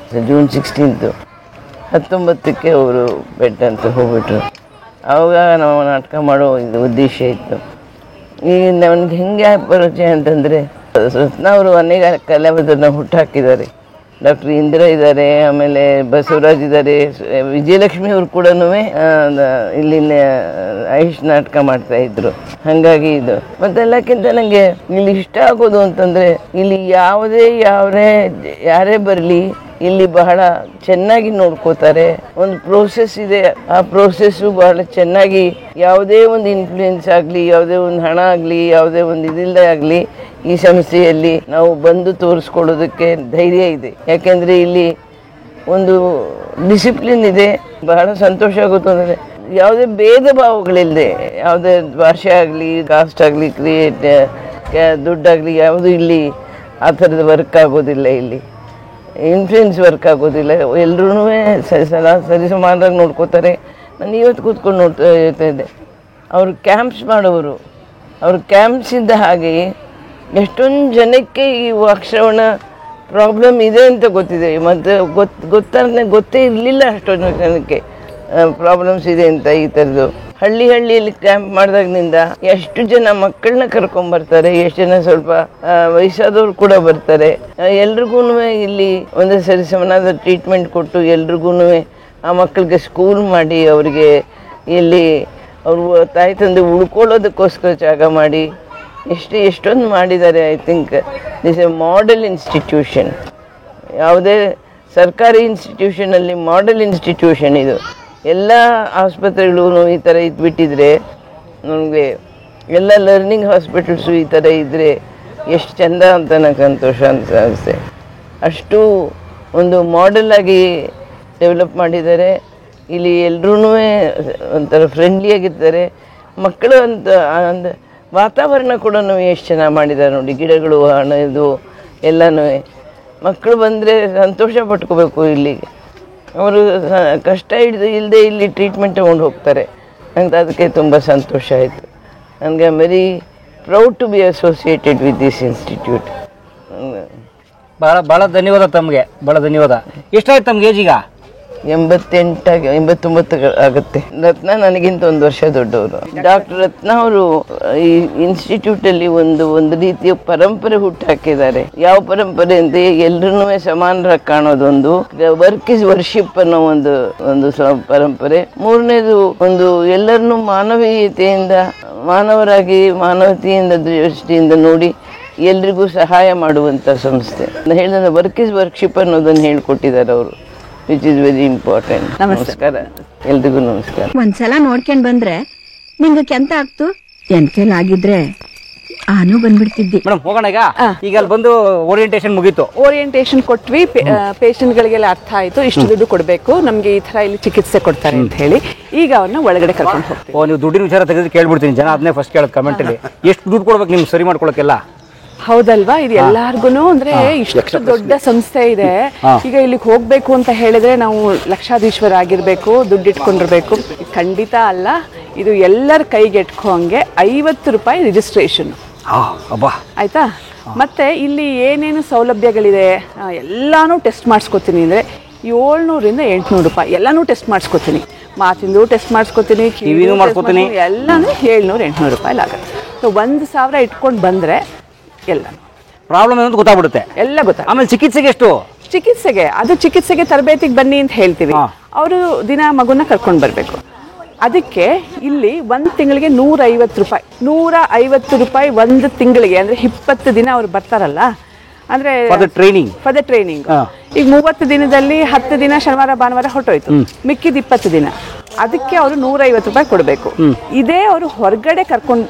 ಜೂನ್ 16 19ಕ್ಕೆ ಅವರು ಬೆಟ್ಟ ಅಂತ ಹೋಗ್ಬಿಟ್ರು. ಆವಾಗ ನಾವು ನಾಟಕ ಮಾಡೋ ಇದು ಉದ್ದೇಶ ಇತ್ತು. ಈಗ ನನಗೆ ಹೆಂಗೆ ಪರಿಚಯ ಅಂತಂದರೆ, ರತ್ನ ಅವರು ಅನೇಕ ಕಲಾವಿದರನ್ನ ಹುಟ್ಟಾಕಿದ್ದಾರೆ. ಡಾಕ್ಟರ್ ಇಂದಿರಾ ಇದ್ದಾರೆ, ಆಮೇಲೆ ಬಸವರಾಜ್ ಇದ್ದಾರೆ, ವಿಜಯಲಕ್ಷ್ಮಿ ಅವರು ಕೂಡ ಇಲ್ಲಿನ ಆಯುಷ್ ನಾಟಕ ಮಾಡ್ತಾಯಿದ್ರು. ಹಾಗಾಗಿ ಇದು ಮತ್ತೆಲ್ಲಕ್ಕಿಂತ ನನಗೆ ಇಲ್ಲಿ ಇಷ್ಟ ಆಗೋದು ಅಂತಂದರೆ, ಇಲ್ಲಿ ಯಾರೇ ಬರಲಿ ಇಲ್ಲಿ ಬಹಳ ಚೆನ್ನಾಗಿ ನೋಡ್ಕೋತಾರೆ. ಒಂದು ಪ್ರೋಸೆಸ್ ಇದೆ, ಆ ಪ್ರೋಸೆಸ್ಸು ಬಹಳ ಚೆನ್ನಾಗಿ, ಯಾವುದೇ ಒಂದು ಇನ್ಫ್ಲೂಯೆನ್ಸ್ ಆಗಲಿ, ಯಾವುದೇ ಒಂದು ಹಣ ಆಗಲಿ, ಯಾವುದೇ ಒಂದು ಇದಿಲ್ಲದೆ ಆಗಲಿ ಈ ಸಂಸ್ಥೆಯಲ್ಲಿ ನಾವು ಬಂದು ತೋರಿಸ್ಕೊಡೋದಕ್ಕೆ ಧೈರ್ಯ ಇದೆ. ಯಾಕೆಂದರೆ ಇಲ್ಲಿ ಒಂದು ಡಿಸಿಪ್ಲಿನ್ ಇದೆ. ಬಹಳ ಸಂತೋಷ ಆಗುತ್ತೆ ಅಂದರೆ ಯಾವುದೇ ಭೇದ ಭಾವಗಳಿಲ್ಲದೆ, ಯಾವುದೇ ಭಾಷೆ ಆಗಲಿ, ಕಾಸ್ಟ್ ಆಗಲಿ, ದುಡ್ಡಾಗಲಿ ಯಾವುದು ಇಲ್ಲಿ ಆ ಥರದ ವರ್ಕ್ ಆಗೋದಿಲ್ಲ. ಇಲ್ಲಿ ಇನ್ಫ್ಲೂಯೆನ್ಸ್ ವರ್ಕ್ ಆಗೋದಿಲ್ಲ. ಎಲ್ಲರೂ ಸರಿ ಸಮಾನವಾಗಿ ನೋಡ್ಕೋತಾರೆ. ನಾನು ಇವತ್ತು ಕೂತ್ಕೊಂಡು ನೋಡ್ತಾ ಇದ್ದೆ, ಅವರು ಕ್ಯಾಂಪ್ಸ್ ಮಾಡೋರು. ಅವರು ಕ್ಯಾಂಪ್ಸ್ ಇದ್ದ ಹಾಗೆ ಎಷ್ಟೊಂದು ಜನಕ್ಕೆ ಈ ವಾಕ್ಶ್ರವಣ ಪ್ರಾಬ್ಲಮ್ ಇದೆ ಅಂತ ಗೊತ್ತಿದೆ. ಮತ್ತು ಗೊತ್ತೇ ಇರಲಿಲ್ಲ ಅಷ್ಟೊಂದು ಜನಕ್ಕೆ ಪ್ರಾಬ್ಲಮ್ಸ್ ಇದೆ ಅಂತ. ಈ ಥರದ್ದು ಹಳ್ಳಿಯಲ್ಲಿ ಕ್ಯಾಂಪ್ ಮಾಡಿದಾಗಿನಿಂದ ಎಷ್ಟು ಜನ ಮಕ್ಕಳನ್ನ ಕರ್ಕೊಂಬರ್ತಾರೆ, ಎಷ್ಟು ಜನ ಸ್ವಲ್ಪ ವಯಸ್ಸಾದವ್ರು ಕೂಡ ಬರ್ತಾರೆ. ಎಲ್ರಿಗೂ ಇಲ್ಲಿ ಒಂದೇ ಸರಿ ಸಮನಾದ ಟ್ರೀಟ್ಮೆಂಟ್ ಕೊಟ್ಟು ಎಲ್ರಿಗೂ ಆ ಮಕ್ಕಳಿಗೆ ಸ್ಕೂಲ್ ಮಾಡಿ, ಅವರಿಗೆ ಇಲ್ಲಿ ಅವರು ತಾಯಿ ತಂದೆ ಉಳ್ಕೊಳ್ಳೋದಕ್ಕೋಸ್ಕರ ಜಾಗ ಮಾಡಿ ಎಷ್ಟೊಂದು ಮಾಡಿದ್ದಾರೆ. I think this A model institution. ಯಾವುದೇ ಸರ್ಕಾರಿ ಇನ್ಸ್ಟಿಟ್ಯೂಷನಲ್ಲಿ ಮಾಡೆಲ್ ಇನ್ಸ್ಟಿಟ್ಯೂಷನ್ ಇದು. ಎಲ್ಲ ಆಸ್ಪತ್ರೆಗಳು ಈ ಥರ ಇದ್ಬಿಟ್ಟಿದ್ರೆ, ನಮಗೆ ಎಲ್ಲ ಲರ್ನಿಂಗ್ ಹಾಸ್ಪಿಟಲ್ಸು ಈ ಥರ ಇದ್ದರೆ ಎಷ್ಟು ಚೆಂದ ಅಂತ ನನಗೆ ಸಂತೋಷ ಅನಿಸುತ್ತೆ. ಅಷ್ಟು ಒಂದು ಮಾಡೆಲಾಗಿ ಡೆವಲಪ್ ಮಾಡಿದ್ದಾರೆ. ಇಲ್ಲಿ ಎಲ್ಲರೂ ಒಂಥರ ಫ್ರೆಂಡ್ಲಿಯಾಗಿರ್ತಾರೆ. ಮಕ್ಕಳು ಅಂತ ವಾತಾವರಣ ಕೂಡ ಎಷ್ಟು ಚೆನ್ನಾಗಿ ಮಾಡಿದ್ದಾರೆ ನೋಡಿ. ಗಿಡಗಳು, ಇದು ಎಲ್ಲನೂ ಮಕ್ಕಳು ಬಂದರೆ ಸಂತೋಷ ಪಟ್ಕೋಬೇಕು. ಇಲ್ಲಿಗೆ ಅವರು ಕಷ್ಟ ಇಲ್ಲದೆ ಇಲ್ಲಿ ಟ್ರೀಟ್ಮೆಂಟ್ ತೊಗೊಂಡು ಹೋಗ್ತಾರೆ. ನನಗೆ ಅದಕ್ಕೆ ತುಂಬ ಸಂತೋಷ ಆಯಿತು. ನನಗೆ I am very proud to be associated with this institute. ಭಾಳ ಧನ್ಯವಾದ ತಮಗೆ, ಭಾಳ ಧನ್ಯವಾದ. ಎಷ್ಟಾಯ್ತು ತಮ್ಗೆ ಏಜ್? ಈಗ 89 ಆಗುತ್ತೆ. ರತ್ನ ನನಗಿಂತ 1 ವರ್ಷ ದೊಡ್ಡವರು. ಡಾಕ್ಟರ್ ರತ್ನ ಅವರು ಈ ಇನ್ಸ್ಟಿಟ್ಯೂಟಲ್ಲಿ ಒಂದು ರೀತಿಯ ಪರಂಪರೆ ಹುಟ್ಟಾಕಿದ್ದಾರೆ. ಯಾವ ಪರಂಪರೆ ಅಂತ, ಎಲ್ರೂ ಸಮಾನರಾಗಿ ಕಾಣೋದೊಂದು, ವರ್ಕ್ ಇಸ್ ವರ್ಷಿಪ್ ಅನ್ನೋ ಒಂದು ಪರಂಪರೆ. ಮೂರನೇದು ಒಂದು ಎಲ್ಲರನ್ನೂ ಮಾನವೀಯತೆಯಿಂದ, ಮಾನವರಾಗಿ ಮಾನವತೆಯಿಂದ ದೃಷ್ಟಿಯಿಂದ ನೋಡಿ ಎಲ್ರಿಗೂ ಸಹಾಯ ಮಾಡುವಂಥ ಸಂಸ್ಥೆ. ಹೇಳಿದ ವರ್ಕ್ ಇಸ್ ವರ್ಕ್ಶಿಪ್ ಅನ್ನೋದನ್ನು ಹೇಳಿಕೊಟ್ಟಿದ್ದಾರೆ ಅವರು, ವಿಚ್ ಇಸ್ ವೆರಿ ಇಂಪಾರ್ಟೆಂಟ್. ನಮಸ್ಕಾರ ಎಲ್ರಿಗೂ ನಮಸ್ಕಾರ. ಒಂದ್ಸಲ ನೋಡ್ಕೊಂಡ್ ಬಂದ್ರೆ ನಿಂಗೆ ಕೆಂತ ಆಗ್ತು, ಆಗಿದ್ರೆ ಆನು ಬಂದ್ಬಿಡ್ತಿದ್ದಿ. ಮೇಡಮ್ ಹೋಗೋಣ ಈಗ ಅಲ್ಲಿ ಬಂದು ಓರಿಯೆಂಟೇಷನ್ ಕೊಟ್ವಿ. ಪೇಷಂಟ್ಗಳಿಗೆಲ್ಲ ಅರ್ಥ ಆಯ್ತು, ಇಷ್ಟು ದುಡ್ಡು ಕೊಡಬೇಕು ನಮ್ಗೆ, ಈ ತರ ಇಲ್ಲಿ ಚಿಕಿತ್ಸೆ ಕೊಡ್ತಾರೆ ಅಂತ ಹೇಳಿ ಈಗ ಅವ್ರನ್ನ ಒಳಗಡೆ ಕರ್ಕೊಂಡು ಹೋಗ್ತೀವಿ. ನೀವು ದುಡ್ಡಿನ ವಿಚಾರ ತೆಗೆದು ಕೇಳ್ಬಿಡ್ತೀನಿ. ಜನ ಅದನ್ನೇ ಫಸ್ಟ್ ಕೇಳೋದು ಕಮೆಂಟಲ್ಲಿ. ಎಷ್ಟು ದುಡ್ಡು ಕೊಡ್ಬೇಕು ನಿಮ್ಗೆ ಸರಿ ಮಾಡ್ಕೊಳಕ್ಕೆಲ್ಲ? ಹೌದಲ್ವಾ, ಇದು ಎಲ್ಲಾರ್ಗುನು ಅಂದ್ರೆ ಇಷ್ಟು ದೊಡ್ಡ ಸಂಸ್ಥೆ ಇದೆ. ಈಗ ಇಲ್ಲಿಗೆ ಹೋಗ್ಬೇಕು ಅಂತ ಹೇಳಿದ್ರೆ ನಾವು ಲಕ್ಷಾಧೀಶ್ವರ ಆಗಿರ್ಬೇಕು, ದುಡ್ಡು ಇಟ್ಕೊಂಡಿರ್ಬೇಕು. ಖಂಡಿತ ಅಲ್ಲ, ಇದು ಎಲ್ಲರ ಕೈಗೆ ಎಟ್ಕೋಂಗೆ 50 ರೂಪಾಯಿ ರಿಜಿಸ್ಟ್ರೇಷನ್. ಆಯ್ತಾ? ಮತ್ತೆ ಇಲ್ಲಿ ಏನೇನು ಸೌಲಭ್ಯಗಳಿದೆ ಎಲ್ಲಾನು ಟೆಸ್ಟ್ ಮಾಡಿಸ್ಕೊತೀನಿ ಅಂದರೆ 700 ರಿಂದ 800 ರೂಪಾಯಿ ಎಲ್ಲಾನು ಟೆಸ್ಟ್ ಮಾಡಿಸ್ಕೊತೀನಿ. ಮಾತಿಂದು ಟೆಸ್ಟ್ ಮಾಡಿಸ್ಕೊತೀನಿ, ಕಿವಿನೂ ಮಾಡ್ಕೊತೀನಿ, ಎಲ್ಲಾನು 700-800 ರೂಪಾಯಿ ಆಗುತ್ತೆ. ಸೊ 1000 ಇಟ್ಕೊಂಡು ಬಂದರೆ ಎಲ್ಲ ಪ್ರಾಬ್ಲಮ್ ಏನಂತ ಗೊತ್ತಾಗ್ಬಿಡುತ್ತೆ, ಎಲ್ಲ ಗೊತ್ತಾ. ಆಮೇಲೆ ಚಿಕಿತ್ಸೆಗೆ ಎಷ್ಟು? ಚಿಕಿತ್ಸೆಗೆ ತರಬೇತಿಗೆ ಬನ್ನಿ ಅಂತ ಹೇಳ್ತೀವಿ. ಅವರು ದಿನ ಮಗುನ ಕರ್ಕೊಂಡು ಬರಬೇಕು. ಅದಕ್ಕೆ ಇಲ್ಲಿ 1 ತಿಂಗಳಿಗೆ 150 ರೂಪಾಯಿ 150 ರೂಪಾಯಿ 1 ತಿಂಗಳಿಗೆ. ಅಂದರೆ 20 ದಿನ ಅವ್ರು ಬರ್ತಾರಲ್ಲ, ಅಂದರೆ ಫಾರ್ ದ ಟ್ರೈನಿಂಗ್. ಈಗ 30 ದಿನದಲ್ಲಿ 10 ದಿನ ಶನಿವಾರ ಭಾನುವಾರ ಹೊರಟೋಯ್ತು, ಮಿಕ್ಕಿದ 20 ದಿನ ಅದಕ್ಕೆ ಅವರು 150 ರೂಪಾಯಿ ಕೊಡಬೇಕು. ಇದೇ ಅವರು ಹೊರಗಡೆ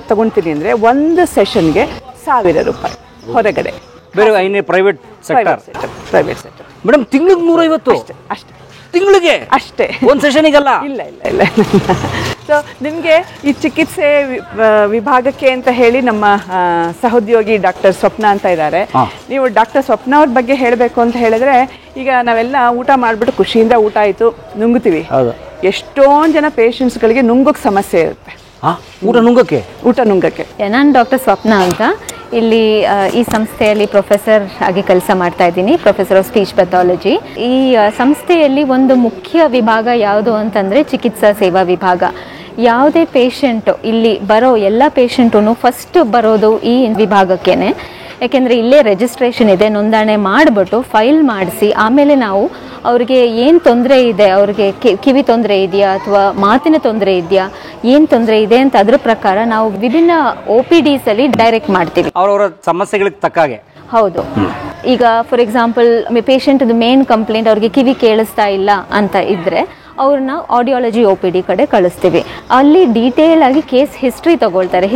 ತಗೊಳ್ತೀನಿ ಅಂದರೆ 1 ಸೆಷನ್ಗೆ 1000 ರೂಪಾಯಿ ಹೊರಗಡೆ. ಪ್ರೈವೇಟ್ ಸೆಕ್ಟರ್ ಮೇಡಮ್, ತಿಂಗಳಿಗೆ 150 ಅಷ್ಟೇ ತಿಂಗಳಿಗೆ ಅಷ್ಟೇ, ಒಂದು ಸೆಷನಿಗಲ್ಲ. ಇಲ್ಲ. ಸೊ ನಿಮಗೆ ಈ ಚಿಕಿತ್ಸೆ ವಿಭಾಗಕ್ಕೆ ಅಂತ ಹೇಳಿ ನಮ್ಮ ಸಹೋದ್ಯೋಗಿ ಡಾಕ್ಟರ್ ಸ್ವಪ್ನ ಅಂತ ಇದ್ದಾರೆ. ನೀವು ಡಾಕ್ಟರ್ ಸ್ವಪ್ನ ಅವ್ರ ಬಗ್ಗೆ ಹೇಳಬೇಕು ಅಂತ ಹೇಳಿದ್ರೆ, ಈಗ ನಾವೆಲ್ಲ ಊಟ ಮಾಡಿಬಿಟ್ಟು ಖುಷಿಯಿಂದ ಊಟ ಆಯಿತು ನುಂಗುತ್ತೀವಿ. ಎಷ್ಟೊಂದು ಜನ ಪೇಷಂಟ್ಸ್ಗಳಿಗೆ ನುಂಗೋಕ್ಕೆ ಸಮಸ್ಯೆ ಇರುತ್ತೆ. ಊಟ ನುಂಗಕ್ಕೆ ನಾನು ಡಾಕ್ಟರ್ ಸ್ವಪ್ನ ಅಂತ ಇಲ್ಲಿ ಈ ಸಂಸ್ಥೆಯಲ್ಲಿ ಪ್ರೊಫೆಸರ್ ಆಗಿ ಕೆಲಸ ಮಾಡ್ತಾ ಇದ್ದೀನಿ, ಪ್ರೊಫೆಸರ್ ಆಫ್ ಸ್ಪೀಚ್ ಪೆಥಾಲಜಿ. ಈ ಸಂಸ್ಥೆಯಲ್ಲಿ ಒಂದು ಮುಖ್ಯ ವಿಭಾಗ ಯಾವುದು ಅಂತಂದರೆ ಚಿಕಿತ್ಸಾ ಸೇವಾ ವಿಭಾಗ. ಯಾವುದೇ ಪೇಷಂಟು ಇಲ್ಲಿ ಬರೋ ಎಲ್ಲ ಪೇಷಂಟು ಫಸ್ಟ್ ಬರೋದು ಈ ವಿಭಾಗಕ್ಕೇನೆ. ಯಾಕೆಂದರೆ ಇಲ್ಲೇ ರಿಜಿಸ್ಟ್ರೇಷನ್ ಇದೆ, ನೋಂದಣಿ ಮಾಡಿಬಿಟ್ಟು ಫೈಲ್ ಮಾಡಿಸಿ ಆಮೇಲೆ ನಾವು ಅವ್ರಿಗೆ ಏನು ತೊಂದರೆ ಇದೆ, ಅವ್ರಿಗೆ ಕಿವಿ ತೊಂದರೆ ಇದೆಯಾ ಅಥವಾ ಮಾತಿನ ತೊಂದರೆ ಇದೆಯಾ, ಏನು ತೊಂದರೆ ಇದೆ ಅಂತ ಅದ್ರ ಪ್ರಕಾರ ನಾವು ವಿಭಿನ್ನ OPDs ಅಲ್ಲಿ ಡೈರೆಕ್ಟ್ ಮಾಡ್ತೀವಿ ಅವರವರ ಸಮಸ್ಯೆಗಳಿಗೆ ತಕ್ಕ ಹಾಗೆ. ಹೌದು. ಈಗ ಫಾರ್ ಎಕ್ಸಾಂಪಲ್ ಪೇಷಂಟ್ದು ಮೇನ್ ಕಂಪ್ಲೇಂಟ್ ಅವ್ರಿಗೆ ಕಿವಿ ಕೇಳಿಸ್ತಾ ಇಲ್ಲ ಅಂತ ಇದ್ದರೆ ಅವ್ರನ್ನ ಆಡಿಯಾಲಜಿ OPD ಕಡೆ ಕಳಿಸ್ತೀವಿ. ಅಲ್ಲಿ ಡೀಟೇಲ್ ಆಗಿ ಕೇಸ್ ಹಿಸ್ಟ್ರಿ ತಗೊಳ್ತಾರೆ.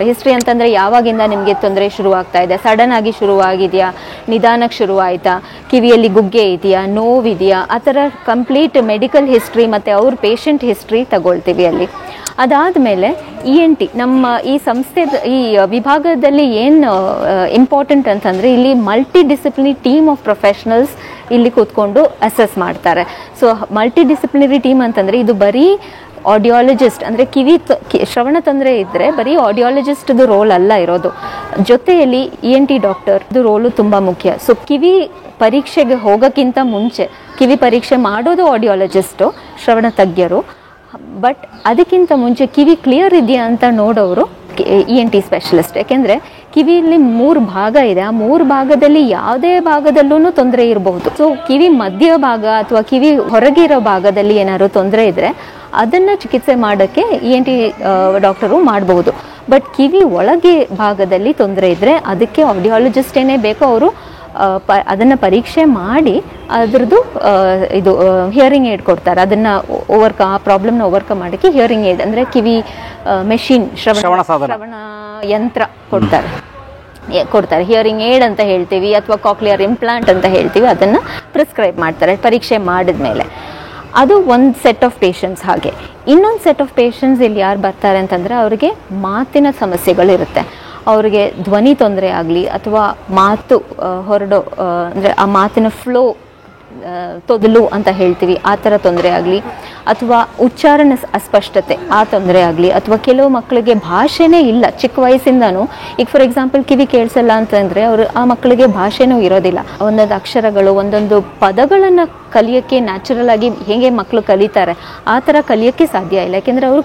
ಹಿಸ್ಟ್ರಿ ಅಂತಂದರೆ ಯಾವಾಗಿಂದ ನಿಮಗೆ ತೊಂದರೆ ಶುರುವಾಗ್ತಾ ಇದೆ, ಸಡನ್ ಆಗಿ ಶುರುವಾಗಿದೆಯಾ, ನಿಧಾನಕ್ಕೆ ಶುರುವಾಯಿತಾ, ಕಿವಿಯಲ್ಲಿ ಗುಗ್ಗೆ ಇದೆಯಾ, ನೋವಿದೆಯಾ, ಆ ಥರ ಕಂಪ್ಲೀಟ್ ಮೆಡಿಕಲ್ ಹಿಸ್ಟ್ರಿ ಮತ್ತು ಅವ್ರ ಪೇಷಂಟ್ ಹಿಸ್ಟ್ರಿ ತಗೊಳ್ತೀವಿ ಅಲ್ಲಿ. ಅದಾದಮೇಲೆ ENT ನಮ್ಮ ಈ ಸಂಸ್ಥೆ ಈ ವಿಭಾಗದಲ್ಲಿ ಏನು ಇಂಪಾರ್ಟೆಂಟ್ ಅಂತಂದರೆ ಇಲ್ಲಿ multi disciplinary team of professionals ಇಲ್ಲಿ ಕೂತ್ಕೊಂಡು ಅಸೆಸ್ ಮಾಡ್ತಾರೆ. ಸೊ ಮಲ್ಟಿ ಡಿಸಿಪ್ಲಿನರಿ ಟೀಮ್ ಅಂತಂದರೆ ಇದು ಬರೀ ಆಡಿಯಾಲಜಿಸ್ಟ್ ಅಂದರೆ ಶ್ರವಣ ತೊಂದರೆ ಇದ್ದರೆ ಬರೀ ಆಡಿಯಾಲಜಿಸ್ಟ್ದು ರೋಲ್ ಅಲ್ಲ ಇರೋದು, ಜೊತೆಯಲ್ಲಿ ENT ಡಾಕ್ಟರ್ದು ರೋಲು ತುಂಬ ಮುಖ್ಯ. ಸೊ ಕಿವಿ ಪರೀಕ್ಷೆಗೆ ಹೋಗೋಕ್ಕಿಂತ ಮುಂಚೆ ಕಿವಿ ಪರೀಕ್ಷೆ ಮಾಡೋದು ಆಡಿಯಾಲಜಿಸ್ಟು, ಶ್ರವಣ ತಜ್ಞರು. ಬಟ್ ಅದಕ್ಕಿಂತ ಮುಂಚೆ ಕಿವಿ ಕ್ಲಿಯರ್ ಇದೆಯಾ ಅಂತ ನೋಡೋರು ENT ಸ್ಪೆಷಲಿಸ್ಟ್. ಯಾಕೆಂದರೆ ಕಿವಿಯಲ್ಲಿ 3 ಭಾಗ ಇದೆ, ಆ 3 ಭಾಗದಲ್ಲಿ ಯಾವುದೇ ಭಾಗದಲ್ಲೂ ತೊಂದರೆ ಇರಬಹುದು. ಸೊ ಕಿವಿ ಮಧ್ಯ ಭಾಗ ಅಥವಾ ಕಿವಿ ಹೊರಗೆ ಇರೋ ಭಾಗದಲ್ಲಿ ಏನಾದ್ರು ತೊಂದರೆ ಇದ್ದರೆ ಅದನ್ನು ಚಿಕಿತ್ಸೆ ಮಾಡೋಕ್ಕೆ ENT ಡಾಕ್ಟರು ಮಾಡಬಹುದು. ಬಟ್ ಕಿವಿ ಒಳಗೆ ಭಾಗದಲ್ಲಿ ತೊಂದರೆ ಇದ್ದರೆ ಅದಕ್ಕೆ ಆಡಿಯಾಲಜಿಸ್ಟೇನೇ ಬೇಕು. ಅವರು ಅದನ್ನು ಪರೀಕ್ಷೆ ಮಾಡಿ ಅದ್ರದ್ದು ಇದು ಹಿಯರಿಂಗ್ ಏಡ್ ಕೊಡ್ತಾರೆ. ಅದನ್ನು ಆ ಪ್ರಾಬ್ಲಮ್ನ ಓವರ್ಕಮ್ ಮಾಡೋಕ್ಕೆ ಹಿಯರಿಂಗ್ ಏಡ್ ಅಂದರೆ ಕಿವಿ ಮೆಷಿನ್, ಶ್ರವಣ ಯಂತ್ರ ಕೊಡ್ತಾರೆ. ಹಿಯರಿಂಗ್ ಏಡ್ ಅಂತ ಹೇಳ್ತೀವಿ ಅಥವಾ ಕಾಕ್ಲಿಯರ್ ಇಂಪ್ಲಾಂಟ್ ಅಂತ ಹೇಳ್ತೀವಿ. ಅದನ್ನು ಪ್ರಿಸ್ಕ್ರೈಬ್ ಮಾಡ್ತಾರೆ ಪರೀಕ್ಷೆ ಮಾಡಿದ ಮೇಲೆ. ಅದು ಒಂದು ಸೆಟ್ ಆಫ್ ಪೇಷಂಟ್ಸ್. ಹಾಗೆ ಇನ್ನೊಂದು ಸೆಟ್ ಆಫ್ ಪೇಷಂಟ್ಸ್ ಇಲ್ಲಿ ಯಾರು ಬರ್ತಾರೆ ಅಂತಂದರೆ ಅವ್ರಿಗೆ ಮಾತಿನ ಸಮಸ್ಯೆಗಳಿರುತ್ತೆ. ಅವ್ರಿಗೆ ಧ್ವನಿ ತೊಂದರೆ ಆಗಲಿ ಅಥವಾ ಮಾತು ಹೊರಡೋ ಅಂದರೆ ಆ ಮಾತಿನ ಫ್ಲೋ ತೊದಲು ಅಂತ ಹೇಳ್ತೀವಿ, ಆ ಥರ ತೊಂದರೆ ಆಗಲಿ, ಅಥವಾ ಉಚ್ಚಾರಣೆ ಅಸ್ಪಷ್ಟತೆ ಆ ತೊಂದರೆ ಆಗಲಿ, ಅಥವಾ ಕೆಲವು ಮಕ್ಕಳಿಗೆ ಭಾಷೆನೇ ಇಲ್ಲ ಚಿಕ್ಕ ವಯಸ್ಸಿಂದನೂ. ಈಗ ಫಾರ್ ಎಕ್ಸಾಂಪಲ್ ಕಿವಿ ಕೇಳಿಸಲ್ಲ ಅಂತಂದರೆ ಆ ಮಕ್ಕಳಿಗೆ ಭಾಷೆನೂ ಇರೋದಿಲ್ಲ. ಒಂದೊಂದು ಅಕ್ಷರಗಳು, ಒಂದೊಂದು ಪದಗಳನ್ನು ಕಲಿಯೋಕ್ಕೆ ನ್ಯಾಚುರಲ್ ಆಗಿ ಹೇಗೆ ಮಕ್ಕಳು ಕಲಿತಾರೆ ಆ ಥರ ಕಲಿಯೋಕ್ಕೆ ಸಾಧ್ಯ ಇಲ್ಲ. ಯಾಕೆಂದರೆ ಅವ್ರು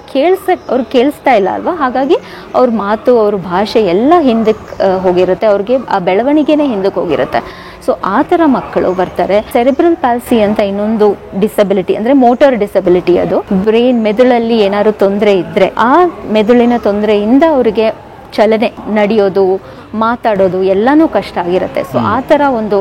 ಕೇಳಿಸ್ತಾ ಇಲ್ಲ ಅಲ್ವಾ. ಹಾಗಾಗಿ ಅವ್ರ ಮಾತು, ಅವ್ರ ಭಾಷೆ ಎಲ್ಲ ಹಿಂದಕ್ಕೆ ಹೋಗಿರುತ್ತೆ, ಅವ್ರಿಗೆ ಆ ಬೆಳವಣಿಗೆನೇ ಹಿಂದಕ್ಕೆ ಹೋಗಿರುತ್ತೆ. ಸೊ ಆ ಥರ ಮಕ್ಕಳು ಬರ್ತಾರೆ. ಸೆರೆಬ್ರಲ್ ಪಾಲ್ಸಿ ಅಂತ ಇನ್ನೊಂದು ಡಿಸಬಿಲಿಟಿ, ಅಂದರೆ ಮೋಟರ್ ಡಿಸಬಿಲಿಟಿ. ಅದು ಬ್ರೈನ್, ಮೆದುಳಲ್ಲಿ ಏನಾದ್ರು ತೊಂದರೆ ಇದ್ದರೆ ಆ ಮೆದುಳಿನ ತೊಂದರೆಯಿಂದ ಅವರಿಗೆ ಚಲನೆ, ನಡೆಯೋದು, ಮಾತಾಡೋದು ಎಲ್ಲನೂ ಕಷ್ಟ ಆಗಿರುತ್ತೆ. ಸೊ ಆ ಥರ ಒಂದು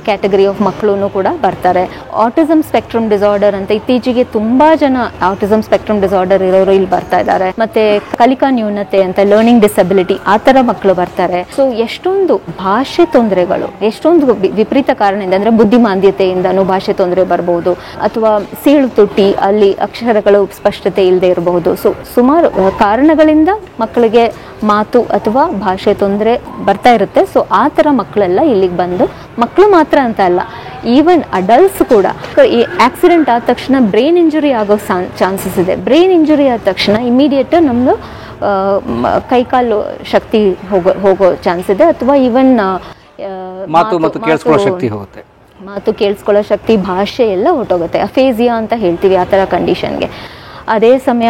ಕ್ಯಾಟಗರಿ ಆಫ್ ಮಕ್ಕಳು ಕೂಡ ಬರ್ತಾರೆ. ಆಟಿಸಮ್ ಸ್ಪೆಕ್ಟ್ರಮ್ ಡಿಸಾರ್ಡರ್ ಅಂತ ಇತ್ತೀಚೆಗೆ ತುಂಬ ಜನ ಆಟಿಸಮ್ ಸ್ಪೆಕ್ಟ್ರಮ್ ಡಿಸಾರ್ಡರ್ ಇರೋರು ಇಲ್ಲಿ ಬರ್ತಾ ಇದ್ದಾರೆ. ಮತ್ತೆ ಕಲಿಕಾ ನ್ಯೂನತೆ ಅಂತ, ಲರ್ನಿಂಗ್ ಡಿಸಬಿಲಿಟಿ, ಆ ಥರ ಮಕ್ಕಳು ಬರ್ತಾರೆ. ಸೊ ಎಷ್ಟೊಂದು ಭಾಷೆ ತೊಂದರೆಗಳು, ಎಷ್ಟೊಂದು ವಿಪರೀತ ಕಾರಣದಿಂದ, ಅಂದರೆ ಬುದ್ಧಿಮಾಂದ್ಯತೆಯಿಂದನೂ ಭಾಷೆ ತೊಂದರೆ ಬರ್ಬೋದು, ಅಥವಾ ಸೀಳು ತುಟಿ, ಅಲ್ಲಿ ಅಕ್ಷರಗಳು ಸ್ಪಷ್ಟತೆ ಇಲ್ಲದೆ ಇರಬಹುದು. ಸೊ ಸುಮಾರು ಕಾರಣಗಳಿಂದ ಮಕ್ಕಳಿಗೆ ಮಾತು ಅಥವಾ ಭಾಷೆ ತೊಂದರೆ ಬರ್ತಾ ಇರುತ್ತೆ. ಸೊ ಆ ಥರ ಮಕ್ಕಳೆಲ್ಲ ಇಲ್ಲಿಗೆ ಬಂದು, ಮಕ್ಕಳು ಮಾತ್ರ ಅಂತ ಅಲ್ಲ, ಈವನ್ ಅಡಲ್ಟ್ಸ್ ಕೂಡ ಈ ಆಕ್ಸಿಡೆಂಟ್ ಆದ ತಕ್ಷಣ ಬ್ರೈನ್ ಇಂಜುರಿ ಆಗೋ ಚಾನ್ಸಸ್ ಇದೆ. ಬ್ರೈನ್ ಇಂಜುರಿ ಆದ ತಕ್ಷಣ ಇಮಿಡಿಯೇಟ್ ನಮ್ಮದು ಕೈಕಾಲು ಶಕ್ತಿ ಹೋಗೋ ಚಾನ್ಸ್ ಇದೆ, ಅಥವಾ ಈವನ್ ಮಾತು ಕೇಳಿಸ್ಕೊಳ್ಳೋ ಶಕ್ತಿ ಹೋಗುತ್ತೆ, ಮಾತು ಕೇಳಿಸ್ಕೊಳ್ಳೋ ಶಕ್ತಿ, ಭಾಷೆ ಎಲ್ಲ ಹೊಟ್ಟೋಗುತ್ತೆ. ಅಫೇಸಿಯಾ ಅಂತ ಹೇಳ್ತೀವಿ ಆ ಥರ ಕಂಡೀಷನ್ಗೆ. ಅದೇ ಸಮಯ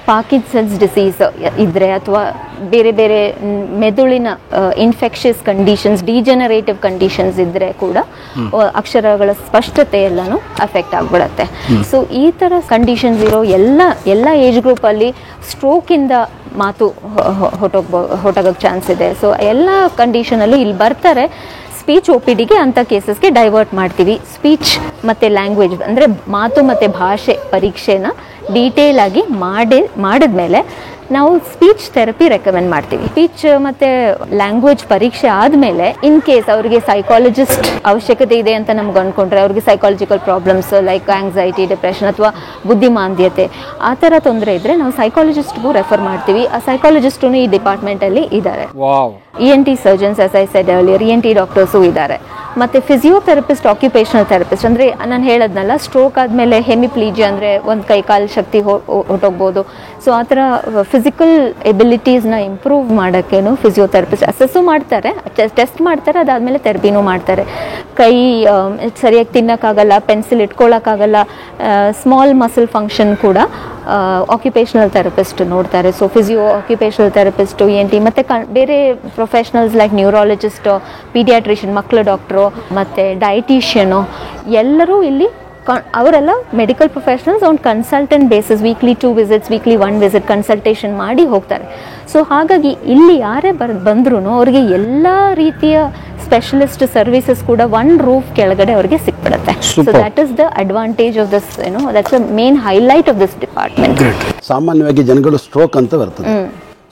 ಪಾರ್ಕಿನ್ಸನ್ಸ್ ಡಿಸೀಸ್ ಇದ್ದರೆ, ಅಥವಾ ಬೇರೆ ಬೇರೆ ಮೆದುಳಿನ ಇನ್ಫೆಕ್ಷಸ್ ಕಂಡೀಷನ್ಸ್, ಡಿಜೆನರೇಟಿವ್ ಕಂಡೀಷನ್ಸ್ ಇದ್ದರೆ ಕೂಡ ಅಕ್ಷರಗಳ ಸ್ಪಷ್ಟತೆ ಎಲ್ಲನೂ ಅಫೆಕ್ಟ್ ಆಗಿಬಿಡುತ್ತೆ. ಸೊ ಈ ಥರ ಕಂಡೀಷನ್ಸ್ ಇರೋ ಎಲ್ಲ ಏಜ್ ಗ್ರೂಪಲ್ಲಿ ಸ್ಟ್ರೋಕಿಂದ ಮಾತು ಹೊಟ್ಟೋಗೋಕ್ಕೆ ಚಾನ್ಸ್ ಇದೆ. ಸೊ ಎಲ್ಲ ಕಂಡೀಷನಲ್ಲೂ ಇಲ್ಲಿ ಬರ್ತಾರೆ. ಸ್ಪೀಚ್ OPDಗೆ ಅಂಥ ಕೇಸಸ್ಗೆ ಡೈವರ್ಟ್ ಮಾಡ್ತೀವಿ. ಸ್ಪೀಚ್ ಮತ್ತು ಲ್ಯಾಂಗ್ವೇಜ್ ಅಂದರೆ ಮಾತು ಮತ್ತು ಭಾಷೆ ಪರೀಕ್ಷೆನ ಡೀಟೇಲ್ ಆಗಿ ಮಾಡಿದ್ಮೇಲೆ ನಾವು ಸ್ಪೀಚ್ ಥೆರಪಿ ರೆಕಮೆಂಡ್ ಮಾಡ್ತೀವಿ. ಸ್ಪೀಚ್ ಮತ್ತು ಲ್ಯಾಂಗ್ವೇಜ್ ಪರೀಕ್ಷೆ ಆದಮೇಲೆ ಇನ್ ಕೇಸ್ ಅವರಿಗೆ ಸೈಕಾಲಜಿಸ್ಟ್ ಅವಶ್ಯಕತೆ ಇದೆ ಅಂತ ನಮ್ಗೆ ಅಂದ್ಕೊಂಡ್ರೆ, ಅವ್ರಿಗೆ psychological problems like anxiety, depression ಅಥವಾ ಬುದ್ಧಿಮಾಂದ್ಯತೆ ಆ ಥರ ತೊಂದರೆ ಇದ್ದರೆ ನಾವು ಸೈಕಾಲಜಿಸ್ಟ್ಗೂ ರೆಫರ್ ಮಾಡ್ತೀವಿ. ಆ ಸೈಕಾಲಜಿಸ್ಟೂ ಈ ಡಿಪಾರ್ಟ್ಮೆಂಟಲ್ಲಿ ಇದ್ದಾರೆ. ENT surgeons, as I said earlier, ENT doctors ಇದ್ದಾರೆ. ಮತ್ತು ಫಿಸಿಯೋಥೆರಪಿಸ್ಟ್, ಆಕ್ಯುಪೇಷನಲ್ ಥೆರಪಿಸ್ಟ್, ಅಂದರೆ ನಾನು ಹೇಳೋದ್ನಲ್ಲ, ಸ್ಟ್ರೋಕ್ ಆದಮೇಲೆ ಹೆಮಿಪ್ಲೀಜಿಯಾ ಅಂದರೆ ಒಂದು ಕೈಕಾಲು ಶಕ್ತಿ ಹೊಟ್ಟೋಗ್ಬೋದು. ಸೊ ಆ ಥರ ಫಿಸಿಕಲ್ ಎಬಿಲಿಟೀಸ್ನ ಇಂಪ್ರೂವ್ ಮಾಡೋಕ್ಕೇನು ಫಿಸಿಯೋಥೆರಪಿಸ್ಟ್ ಅಸೆಸ್ಸು ಮಾಡ್ತಾರೆ, ಟೆಸ್ಟ್ ಮಾಡ್ತಾರೆ, ಅದಾದಮೇಲೆ ಥೆರಪಿನೂ ಮಾಡ್ತಾರೆ. ಕೈ ಸರಿಯಾಗಿ ತಿನ್ನೋಕ್ಕಾಗಲ್ಲ, ಪೆನ್ಸಿಲ್ ಇಟ್ಕೊಳ್ಳೋಕ್ಕಾಗಲ್ಲ, ಸ್ಮಾಲ್ ಮಸಲ್ ಫಂಕ್ಷನ್ ಕೂಡ ಆಕ್ಯುಪೇಷನಲ್ ಥೆರಪಿಸ್ಟ್ ನೋಡ್ತಾರೆ. ಸೊ ಆಕ್ಯುಪೇಷನಲ್ ಥೆರಪಿಸ್ಟು, ENT ಮತ್ತು ಬೇರೆ ಪ್ರೊಫೆಷ್ನಲ್ಸ್ ಲೈಕ್ ನ್ಯೂರಾಲಜಿಸ್ಟು, ಪೀಡಿಯಾಟ್ರಿಷಿಯನ್, ಮಕ್ಕಳ ಡಾಕ್ಟ್ರು ಮತ್ತು ಡಯಟಿಷಿಯನು ಎಲ್ಲರೂ ಇಲ್ಲಿ ಅವರೆಲ್ಲ medical professionals on consultant basis, weekly 2 visits, weekly 1 visit consultation ಮಾಡಿ ಹೋಗ್ತಾರೆ. ಸೊ ಹಾಗಾಗಿ ಇಲ್ಲಿ ಯಾರೇ ಬಂದ್ರೂ ಅವ್ರಿಗೆ ಎಲ್ಲ ರೀತಿಯ ಸ್ಪೆಷಲಿಸ್ಟ್ ಸರ್ವಿಸಸ್ ಕೂಡ ಒನ್ ರೂಫ್ ಕೆಳಗಡೆ ಅವ್ರಿಗೆ ಸಿಕ್ಬಿಡುತ್ತೆ. So that is the advantage of this, that's the main highlight of this department. ಸಾಮಾನ್ಯವಾಗಿ ಜನಗಳು ಸ್ಟ್ರೋಕ್ ಅಂತ ಬರ್ತದೆ,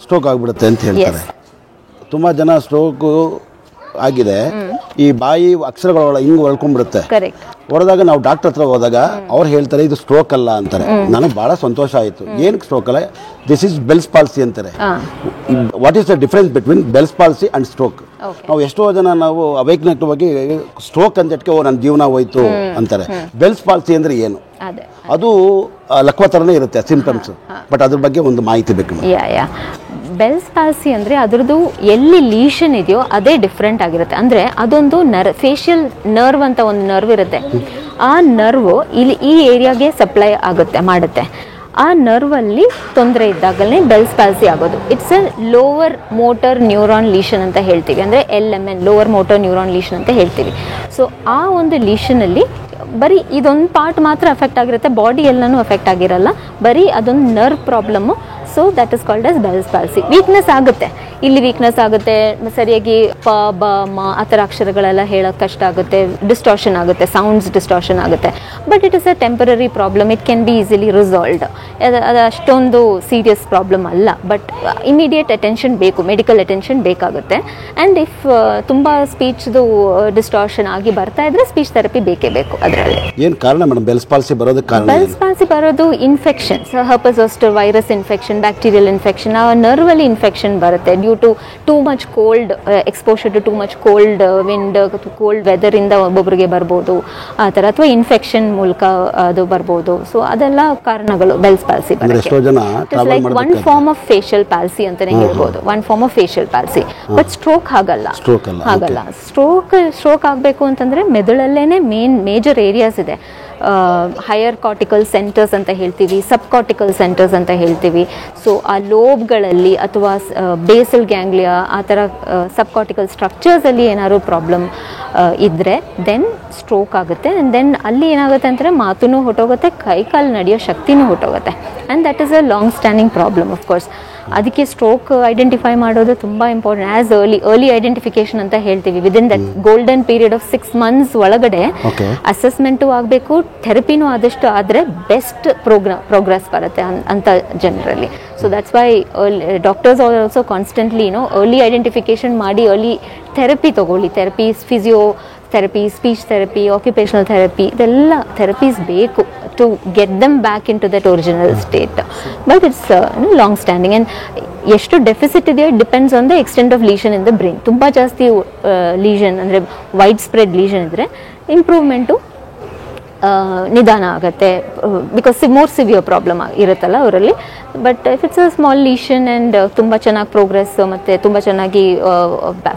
ಸ್ಟ್ರೋಕ್ ಆಗಿಬಿಡುತ್ತೆ ಅಂತ ಹೇಳ್ತಾರೆ. ತುಂಬ ಜನ ಸ್ಟ್ರೋಕ್ ಆಗಿದೆ, ಈ ಬಾಯಿ ಅಕ್ಷರಗಳ ಹಿಂಗೆ ಹೊಳ್ಕೊಂಡ್ಬಿಡುತ್ತೆ. ಹೊಡೆದಾಗ ನಾವು ಡಾಕ್ಟರ್ ಹತ್ರ ಹೋದಾಗ ಅವ್ರು ಹೇಳ್ತಾರೆ ಇದು ಸ್ಟ್ರೋಕ್ ಅಲ್ಲ ಅಂತಾರೆ. ನನಗೆ ಬಹಳ ಸಂತೋಷ ಆಯಿತು. ಏನಕ್ಕೆ ಸ್ಟ್ರೋಕ್ ಅಲ್ಲ, ದಿಸ್ ಇಸ್ ಬೆಲ್ಸ್ ಪಾಲ್ಸಿ ಅಂತಾರೆ. What is the difference between bells policy and stroke? ನಾವು ಎಷ್ಟೋ ಜನ ನಾವು ಅವೈಜ್ಞಾನಿಕವಾಗಿ ಸ್ಟ್ರೋಕ್ ಅಂದಕ್ಕೆ ನನ್ನ ಜೀವನ ಹೋಯ್ತು ಅಂತಾರೆ. ಬೆಲ್ಸ್ ಪಾಲ್ಸಿ ಅಂದ್ರೆ ಏನು? ಅದು ಲಕ್ವ ಥರನೇ ಇರುತ್ತೆ ಸಿಂಪ್ಟಮ್ಸ್, ಬಟ್ ಅದ್ರ ಬಗ್ಗೆ ಒಂದು ಮಾಹಿತಿ ಬೇಕು. ಬೆಲ್ಸ್ ಪಾಲ್ಸಿ ಅಂದರೆ ಅದರದ್ದು ಎಲ್ಲಿ ಲೀಷನ್ ಇದೆಯೋ ಅದೇ ಡಿಫ್ರೆಂಟ್ ಆಗಿರುತ್ತೆ. ಅಂದರೆ ಅದೊಂದು ಫೇಶಿಯಲ್ ನರ್ವ್ ಅಂತ ಒಂದು ನರ್ವ್ ಇರುತ್ತೆ. ಆ ನರ್ವು ಇಲ್ಲಿ ಈ ಏರಿಯಾಗೆ ಸಪ್ಲೈ ಮಾಡುತ್ತೆ. ಆ ನರ್ವಲ್ಲಿ ತೊಂದರೆ ಇದ್ದಾಗಲೇ ಬೆಲ್ಸ್ ಪಾಲ್ಸಿ ಆಗೋದು. It's A lower motor neuron lesion ಅಂತ ಹೇಳ್ತೀವಿ, ಅಂದರೆ LMN, lower motor neuron lesion ಅಂತ ಹೇಳ್ತೀವಿ. ಸೊ ಆ ಒಂದು ಲೀಷನಲ್ಲಿ ಬರೀ ಇದೊಂದು ಪಾರ್ಟ್ ಮಾತ್ರ ಅಫೆಕ್ಟ್ ಆಗಿರುತ್ತೆ, ಬಾಡಿ ಎಲ್ಲನೂ ಅಫೆಕ್ಟ್ ಆಗಿರಲ್ಲ, ಬರೀ ಅದೊಂದು nerve problem. So that is called as bells policy. Weakness ಆಗುತ್ತೆ, ಇಲ್ಲಿ ವೀಕ್ನೆಸ್ ಆಗುತ್ತೆ, ಸರಿಯಾಗಿ ಪ ಬ ಮ ಆ ಥರ ಅಕ್ಷರಗಳೆಲ್ಲ ಹೇಳೋಕ್ಕೆ ಕಷ್ಟ ಆಗುತ್ತೆ, ಡಿಸ್ಟಾರ್ಷನ್ ಆಗುತ್ತೆ, ಸೌಂಡ್ಸ್ ಡಿಸ್ಟಾರ್ಷನ್ ಆಗುತ್ತೆ. But it is a temporary problem, it can be easily resolved. ಅದು ಅಷ್ಟೊಂದು ಸೀರಿಯಸ್ ಪ್ರಾಬ್ಲಮ್ ಅಲ್ಲ, ಬಟ್ ಇಮಿಡಿಯೇಟ್ ಅಟೆನ್ಷನ್ ಬೇಕು, ಮೆಡಿಕಲ್ ಅಟೆನ್ಷನ್ ಬೇಕಾಗುತ್ತೆ. ಆ್ಯಂಡ್ ಇಫ್ ತುಂಬ ಸ್ಪೀಚ್ದು ಡಿಸ್ಟಾರ್ಷನ್ ಆಗಿ ಬರ್ತಾ ಇದ್ರೆ ಸ್ಪೀಚ್ ಥೆರಪಿ ಬೇಕೇ ಬೇಕು. ಅದರಲ್ಲಿ ಏನು ಕಾರಣ ಮೇಡಮ್ ಬೆಲ್ಸ್ ಪಾಲ್ಸಿ ಬರೋದಕ್ಕೆ ಕಾರಣ? ಬೆಲ್ಸ್ ಪಾಲ್ಸಿ ಬರೋದು infections, herpes zoster virus infection, bacterial infection, ಆ ನರ್ವಲ್ಲಿ ಇನ್ಫೆಕ್ಷನ್ ಬರುತ್ತೆ due to too much cold exposure to too much cold wind, cold ವೆದರಿಂದ ಒಬ್ಬೊಬ್ಬರಿಗೆ ಬರ್ಬೋದು ಆ ಥರ, ಅಥವಾ ಇನ್ಫೆಕ್ಷನ್ ಮೂಲಕ ಅದು ಬರ್ಬೋದು. ಸೊ ಅದೆಲ್ಲ ಕಾರಣಗಳು ಬೆಲ್ಸ್ ಪಾಲ್ಸಿ ಬರೋಕ್ಕೆ. Like one form of facial palsy ಅಂತಾನೆ ಹೇಳ್ಬೋದು, one form of facial palsy. But stroke ಹಾಗಲ್ಲ. ಸ್ಟ್ರೋಕ್ ಆಗಬೇಕು ಅಂತಂದ್ರೆ ಮೆದುಳಲ್ಲೇನೆ ಮೇಜರ್ ಏರಿಯಾಸ್ ಇದೆ. ಹೈಯರ್ ಕಾರ್ಟಿಕಲ್ ಸೆಂಟರ್ಸ್ ಅಂತ ಹೇಳ್ತೀವಿ, ಸಬ್ ಕಾರ್ಟಿಕಲ್ ಸೆಂಟರ್ಸ್ ಅಂತ ಹೇಳ್ತೀವಿ. ಸೊ ಆ ಲೋಬ್ಗಳಲ್ಲಿ ಅಥವಾ ಬೇಸಲ್ ಗ್ಯಾಂಗ್ಲಿಯಾ ಆ ಥರ ಸಬ್ ಕಾರ್ಟಿಕಲ್ ಸ್ಟ್ರಕ್ಚರ್ಸಲ್ಲಿ ಏನಾದ್ರು ಪ್ರಾಬ್ಲಮ್ ಇದ್ದರೆ ದೆನ್ ಸ್ಟ್ರೋಕ್ ಆಗುತ್ತೆ. ಆ್ಯಂಡ್ ದೆನ್ ಅಲ್ಲಿ ಏನಾಗುತ್ತೆ ಅಂದರೆ ಮಾತೂ ಹೊಟ್ಟೋಗುತ್ತೆ, ಕೈಕಾಲು ನಡೆಯೋ ಶಕ್ತಿನೂ ಹೊಟ್ಟೋಗುತ್ತೆ. And that is a long standing problem of course. ಅದಕ್ಕೆ ಸ್ಟ್ರೋಕ್ ಐಡೆಂಟಿಫೈ ಮಾಡೋದು ತುಂಬ ಇಂಪಾರ್ಟೆಂಟ್. ಆ್ಯಸ್ ಅರ್ಲಿ ಐಡೆಂಟಿಫಿಕೇಶನ್ ಅಂತ ಹೇಳ್ತೀವಿ. Within that golden period of 6 months ಒಳಗಡೆ ಅಸೆಸ್ಮೆಂಟು ಆಗಬೇಕು, ಥೆರಪಿನೂ ಆದಷ್ಟು ಆದರೆ ಬೆಸ್ಟ್ ಪ್ರೋಗ್ರೆಸ್ ಬರುತ್ತೆ ಅಂತ ಜನರಲ್ಲಿ. So that's why doctors are also constantly early identification ಮಾಡಿ ಅರ್ಲಿ ಥೆರಪಿ ತಗೊಳ್ಳಿ. Therapies, physio therapy, speech therapy, occupational therapy, ಇದೆಲ್ಲ ಥೆರಪೀಸ್ ಬೇಕು to get them back in to that original state. But it's long standing. And ಎಷ್ಟು deficit ಇದೆಯೋ depends on the extent of lesion in the brain. ತುಂಬ ಜಾಸ್ತಿ lesion ಅಂದರೆ wide spread lesion ಇದ್ದರೆ improvement ನಿಧಾನ ಆಗುತ್ತೆ, ಬಿಕಾಸ್ ಮೋರ್ ಸಿವಿಯರ್ ಪ್ರಾಬ್ಲಮ್ ಇರುತ್ತಲ್ಲ ಅವರಲ್ಲಿ. But if it's a small lesion and ತುಂಬ ಚೆನ್ನಾಗಿ ಪ್ರೋಗ್ರೆಸ್ ಮತ್ತು ತುಂಬ ಚೆನ್ನಾಗಿ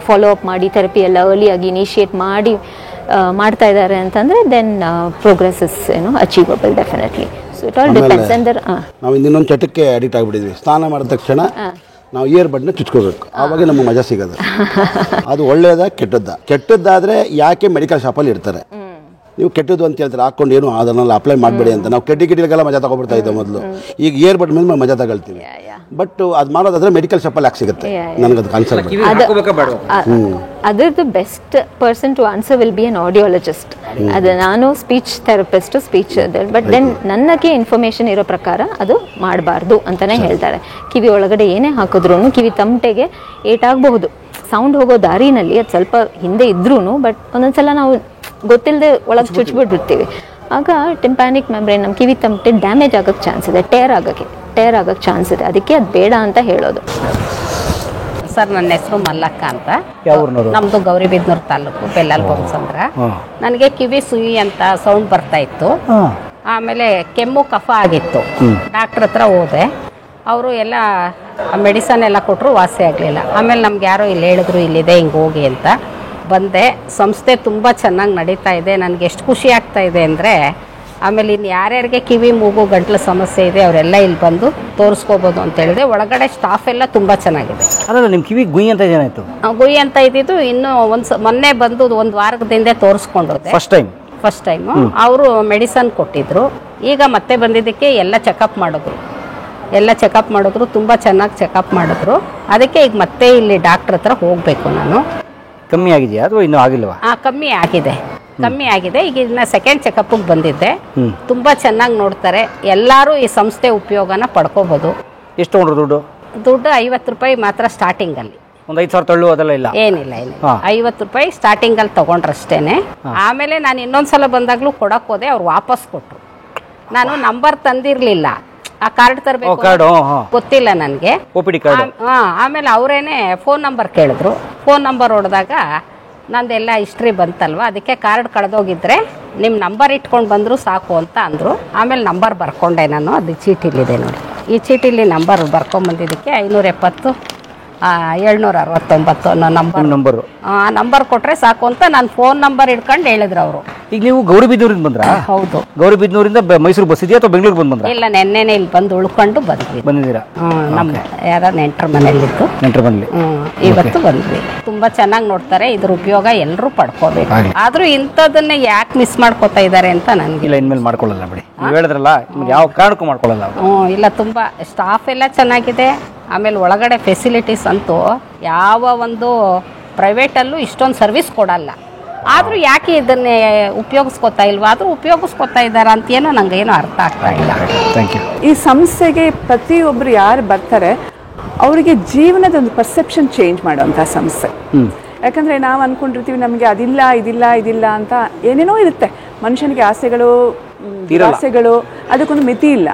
ಫಾಲೋ ಅಪ್ ಮಾಡಿ ಥೆರಪಿ ಎಲ್ಲ ಅರ್ಲಿಯಾಗಿ ಇನಿಷಿಯೇಟ್ ಮಾಡಿ ಮಾಡ್ತಾ ಇದ್ದಾರೆ ಅಂತಂದರೆ then progress is achievable definitely. So it all depends. ಅಂದರೆ ನಾವು ಇನ್ನೊಂದು ಚಟಕ್ಕೆ ಅಡಿಕ್ಟ್ ಆಗಿಬಿಟ್ಟಿದ್ವಿ. ಸ್ನಾನ ಮಾಡಿದ ತಕ್ಷಣ ನಾವು ಇಯರ್ ಬಡ್ನ ಚುಚ್ಕೋಬೇಕು, ಆವಾಗ ನಮಗೆ ಮಜಾ ಸಿಗೋದು. ಅದು ಒಳ್ಳೆಯದ ಕೆಟ್ಟದ್ದಾದರೆ ಯಾಕೆ ಮೆಡಿಕಲ್ ಶಾಪಲ್ಲಿ ಇರ್ತಾರೆ. ನೀವು ಕೆಟ್ಟದ್ದು ಅಂತ ಹೇಳ್ತಾರೆ, ಹಾಕೊಂಡು ಏನು ಅದನ್ನೆಲ್ಲ ಅಪ್ಲೈ ಮಾಡಬೇಡಿ ಅಂತ. ನಾವು ಕೆಟ್ಟಿಗೆಲ್ಲ ಮಜಾ ತಗೊಬಿಡ್ತಾ ಇದ್ದೆ ಮೊದಲು. ಈಗ ಇಯರ್ ಬಡ್ ಮೇಲೆ ಮಜಾ ತಗೊಳ್ತೀವಿ. ಬಟ್ ಅದು ಮಾಡೋದಾದ್ರೆ ಮೆಡಿಕಲ್ ಶಾಪಲ್ಲಿ ಯಾಕೆ ಸಿಗುತ್ತೆ? ನನಗದು ಕಾನ್ಸೆಪ್ಟ್. ಅದರದ್ದು best person to answer will be an audiologist. ಅದು ನಾನು speech therapist, speech but then ನನಗೆ ಇನ್ಫಾರ್ಮೇಷನ್ ಇರೋ ಪ್ರಕಾರ ಅದು ಮಾಡಬಾರ್ದು ಅಂತಲೇ ಹೇಳ್ತಾರೆ. ಕಿವಿ ಒಳಗಡೆ ಏನೇ ಹಾಕಿದ್ರೂ ಕಿವಿ ತಮಟೆಗೆ ಏಟಾಗಬಹುದು, ಸೌಂಡ್ ಹೋಗೋ ದಾರಿನಲ್ಲಿ ಅದು ಸ್ವಲ್ಪ ಹಿಂದೆ ಇದ್ರೂ ಬಟ್ ಒಂದೊಂದ್ಸಲ ನಾವು ಗೊತ್ತಿಲ್ಲದೆ ಒಳಗೆ ಚುಚ್ಚಿಬಿಟ್ಟಿರ್ತೀವಿ. ಆಗ ಟಿಂಪ್ಯಾನಿಕ್ ಮೆಂಬ್ರೇನ್ ನಮ್ಮ ಕಿವಿ ತಮಟೆ ಡ್ಯಾಮೇಜ್ ಆಗೋಕ್ಕೆ ಚಾನ್ಸ್ ಇದೆ, ಟೇರ್ ಆಗೋಕ್ಕೆ ಚಾನ್ಸ್ ಇದೆ. ಅದಕ್ಕೆ ಅದು ಬೇಡ ಅಂತ ಹೇಳೋದು. ಸರ್, ನನ್ನ ಹೆಸರು ಮಲ್ಲಕ್ಕ ಅಂತ. ನಮ್ಮದು ಗೌರಿಬಿದನೂರು ತಾಲೂಕು, ಬೆಲ್ಲಲ್ ಬೊಮ್ಮಸಂದ್ರ. ನನಗೆ ಕಿವಿ ಸುಯಿ ಅಂತ ಸೌಂಡ್ ಬರ್ತಾ ಇತ್ತು. ಆಮೇಲೆ ಕೆಮ್ಮು ಕಫ ಆಗಿತ್ತು. ಡಾಕ್ಟ್ರ್ ಹತ್ರ ಹೋದೆ, ಅವರು ಎಲ್ಲ ಮೆಡಿಸನ್ ಎಲ್ಲ ಕೊಟ್ಟರು, ವಾಸಿ ಆಗಲಿಲ್ಲ. ಆಮೇಲೆ ನಮ್ಗೆ ಯಾರೋ ಇಲ್ಲಿ ಹೇಳಿದ್ರು ಇಲ್ಲಿದೆ ಹಿಂಗೆ ಹೋಗಿ ಅಂತ ಬಂದೆ. ಸಂಸ್ಥೆ ತುಂಬ ಚೆನ್ನಾಗಿ ನಡೀತಾ ಇದೆ. ನನಗೆ ಎಷ್ಟು ಖುಷಿ ಆಗ್ತಾ ಇದೆ ಅಂದರೆ, ಆಮೇಲೆ ಇನ್ನು ಯಾರ್ಯಾರಿಗೆ ಕಿವಿ ಮೂಗು ಗಂಟ್ಲು ಸಮಸ್ಯೆ ಇದೆ ಅವರೆಲ್ಲ ಇಲ್ಲಿ ಬಂದು ತೋರಿಸ್ಕೋಬೋದು ಅಂತ ಹೇಳಿದೆ. ಒಳಗಡೆ ಸ್ಟಾಫ್ ಎಲ್ಲ ತುಂಬ ಚೆನ್ನಾಗಿದೆ. ಅಲ್ಲ, ನಿಮ್ಮ ಕಿವಿ ಗುಯ್ ಅಂತ ಏನಾಯಿತು? ಗುಯ್ ಅಂತ ಇದ್ದಿದ್ದು ಇನ್ನೂ ಮೊನ್ನೆ ಬಂದು ಒಂದು ವಾರದಿಂದ ತೋರಿಸ್ಕೊಂಡೋದೆ. ಫಸ್ಟ್ ಟೈಮು ಅವರು ಮೆಡಿಸನ್ ಕೊಟ್ಟಿದ್ರು. ಈಗ ಮತ್ತೆ ಬಂದಿದ್ದಕ್ಕೆ ಎಲ್ಲ ಚೆಕಪ್ ಮಾಡಿದ್ರು, ತುಂಬ ಚೆನ್ನಾಗಿ ಚೆಕಪ್ ಮಾಡಿದ್ರು. ಅದಕ್ಕೆ ಈಗ ಮತ್ತೆ ಇಲ್ಲಿ ಡಾಕ್ಟ್ರ್ ಹತ್ರ ಹೋಗಬೇಕು ನಾನು. ಕಮ್ಮಿ ಆಗಿದೆಯಾ ಅಥವಾ ಇನ್ನೂ ಆಗಿಲ್ವಾ? ಕಮ್ಮಿ ಆಗಿದೆ. ಈಗ ಇನ್ನು ಸೆಕೆಂಡ್ ಚೆಕಪ್ಗೆ ಬಂದಿದ್ದೆ. ತುಂಬ ಚೆನ್ನಾಗಿ ನೋಡ್ತಾರೆ. ಎಲ್ಲರೂ ಈ ಸಂಸ್ಥೆ ಉಪಯೋಗನ ಪಡ್ಕೋಬೋದು. ಎಷ್ಟು ತೊಗೊಂಡ್ರು ದುಡ್ಡು 50 ರೂಪಾಯಿ ಮಾತ್ರ ಸ್ಟಾರ್ಟಿಂಗಲ್ಲಿ. ಒಂದು 5,000 ತಳ್ಳು ಅದೆಲ್ಲ ಇಲ್ಲ? ಏನಿಲ್ಲ, 50 ರೂಪಾಯಿ ಸ್ಟಾರ್ಟಿಂಗಲ್ಲಿ ತೊಗೊಂಡ್ರಷ್ಟೇನೆ. ಆಮೇಲೆ ನಾನು ಇನ್ನೊಂದ್ಸಲ ಬಂದಾಗಲೂ ಕೊಡಕ್ಕೆ ಹೋದೆ, ಅವ್ರು ವಾಪಸ್ ಕೊಟ್ಟರು. ನಾನು ನಂಬರ್ ತಂದಿರಲಿಲ್ಲ, ಆ ಕಾರ್ಡ್ ತರಬೇಕು ಗೊತ್ತಿಲ್ಲ ನನಗೆ. ಆಮೇಲೆ ಅವರೇನೆ ಫೋನ್ ನಂಬರ್ ಕೇಳಿದ್ರು. ಫೋನ್ ನಂಬರ್ ಹೊಡೆದಾಗ ನಂದೆಲ್ಲ ಹಿಸ್ಟ್ರಿ ಬಂತಲ್ವ, ಅದಕ್ಕೆ ಕಾರ್ಡ್ ಕಳೆದೋಗಿದ್ರೆ ನಿಮ್ಮ ನಂಬರ್ ಇಟ್ಕೊಂಡು ಬಂದರೂ ಸಾಕು ಅಂತ ಅಂದರು. ಆಮೇಲೆ ನಂಬರ್ ಬರ್ಕೊಂಡೆ ನಾನು. ಅದು ಚೀಟಿಲಿದೆ ನೋಡಿ, ಈ ಚೀಟಿಲಿ ನಂಬರ್ ಬರ್ಕೊಂಬಂದಿದ್ದಕ್ಕೆ 570 769 ಅನ್ನೋ ನಂಬರು. ಆ ನಂಬರ್ ಕೊಟ್ಟರೆ ಸಾಕು ಅಂತ ನಾನು ಫೋನ್ ನಂಬರ್ ಇಟ್ಕೊಂಡು ಹೇಳಿದ್ರು ಅವರು. ಈಗ ನೀವು ಗೌರಿಬಿದನೂರಿಂದ ಬಂದ್ರಾ? ಹೌದು. ಗೌರಿಬಿದನೂರಿಂದ ಮೈಸೂರು ಬಸ್ ಇದೆಯಾ ಅಥವಾ ಬೆಂಗಳೂರಿಗೆ ಬಂದ್ರಾ? ಇಲ್ಲ, ನೆನ್ನೆನೆ ಇಲ್ಲಿ ಬಂದು ಉಳ್ಕೊಂಡು ಬಂದಿದ್ದೀರಾ? ನಮ್ಮ ಯಾರೋ ನೆಂಟರ ಮನೇಲಿತ್ತು. ಇವತ್ತು ಬಂದ್ವಿ. ತುಂಬಾ ಚೆನ್ನಾಗಿ ನೋಡ್ತಾರೆ. ಇದ್ರ ಉಪಯೋಗ ಎಲ್ಲರೂ ಪಡ್ಕೋಬೇಕು. ಆದ್ರೂ ಇಂಥದನ್ನ ಯಾಕೆ ಮಿಸ್ ಮಾಡ್ಕೋತಾ ಇದ್ದಾರೆ ಅಂತ ನನಗೆ. ಇಲ್ಲ, ಇನ್ಮೇಲೆ ಮಾಡ್ಕೊಳ್ಳಲ್ಲ ಬಿಡಿ. ನೀವು ಹೇಳಿದ್ರಲ್ಲ, ಯಾವ ಕಾರಣಕ್ಕೂ ಮಾಡ್ಕೊಳ್ಳಲ್ಲ. ಇಲ್ಲ, ತುಂಬಾ ಸ್ಟಾಫ್ ಎಲ್ಲ ಚೆನ್ನಾಗಿದೆ. ಆಮೇಲೆ ಒಳಗಡೆ ಫೆಸಿಲಿಟೀಸ್ ಅಂತೂ ಯಾವ ಒಂದು ಪ್ರೈವೇಟಲ್ಲೂ ಇಷ್ಟೊಂದು ಸರ್ವಿಸ್ ಕೊಡಲ್ಲ. ಆದರೂ ಯಾಕೆ ಇದನ್ನೇ ಉಪಯೋಗಿಸ್ಕೊತಾ ಇಲ್ವಾ? ಆದರೂ ಉಪಯೋಗಿಸ್ಕೊತಾ ಇದ್ದಾರೆ ಅಂತ ಏನೋ ನಂಗೆ ಏನೋ ಅರ್ಥ ಆಗ್ತಾ ಇಲ್ಲ. ಈ ಸಂಸ್ಥೆಗೆ ಪ್ರತಿಯೊಬ್ಬರು ಯಾರು ಬರ್ತಾರೆ ಅವರಿಗೆ ಜೀವನದ ಒಂದು ಪರ್ಸೆಪ್ಷನ್ ಚೇಂಜ್ ಮಾಡುವಂಥ ಸಂಸ್ಥೆ. ಯಾಕಂದರೆ ನಾವು ಅಂದ್ಕೊಂಡಿರ್ತೀವಿ ನಮಗೆ ಇದಿಲ್ಲ ಅಂತ ಏನೇನೋ ಇರುತ್ತೆ. ಮನುಷ್ಯನಿಗೆ ಆಸೆಗಳು ಅದಕ್ಕೊಂದು ಮಿತಿ ಇಲ್ಲ.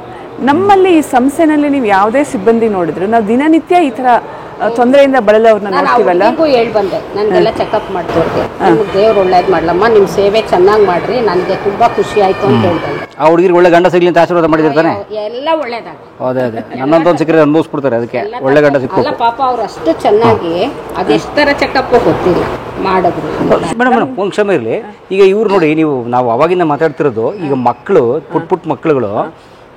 ನಮ್ಮಲ್ಲಿ ಈ ಸಂಸ್ಥೆನಲ್ಲಿ ನೀವು ಯಾವುದೇ ಸಿಬ್ಬಂದಿ ನೋಡಿದ್ರು ನಾವು ದಿನನಿತ್ಯ ಈ ಥರ ತೊಂದರೆಯಿಂದ ಬಳಲವ್ರನ್ನ ನೋಡ್ತೀವಲ್ಲ. ಬಂದೆ ನನಗೆಲ್ಲ ಚೆಕಪ್ ಮಾಡ್ತೇವೆ. ದೇವ್ರು ಒಳ್ಳೇದು ಮಾಡ್ಲಮ್ಮ, ನಿಮ್ಮ ಸೇವೆ ಚೆನ್ನಾಗಿ ಮಾಡ್ರಿ, ನನಗೆ ತುಂಬಾ ಖುಷಿ ಆಯ್ತು ಅಂತ ಹೇಳ್ತಾರೆ. ಆ ಹುಡುಗಿರು ಒಳ್ಳೆ ಗಂಡ ಸಿಗ್ಲಿ ಅಂತ ಆಶೀರ್ವಾದ ಮಾಡಿರ್ತಾನೆ. ಎಲ್ಲ ಒಳ್ಳೇದಾಗ ಅದೇ ನನ್ನಂತೊಂದು ಸಿಕ್ಕರೆ ಅನುಭವಿಸ್ಬಿಡ್ತಾರೆ. ಅದಕ್ಕೆ ಒಳ್ಳೆ ಗಂಡ ಸಿಕ್ಕು. ಪಾಪ ಅವ್ರು ಅಷ್ಟು ಚೆನ್ನಾಗಿ ಅದೆಷ್ಟರ ಚೆಕಪ್ ಗೊತ್ತಿಲ್ಲ ಮಾಡಿದ್ರು. ಮೇಡಮ್ ಒಂದು ಕ್ಷಮ ಇರಲಿ. ಈಗ ಇವ್ರು ನೋಡಿ, ನಾವು ಅವಾಗಿಂದ ಮಾತಾಡ್ತಿರೋದು, ಈಗ ಮಕ್ಕಳು ಪುಟ್ಟ ಮಕ್ಕಳುಗಳು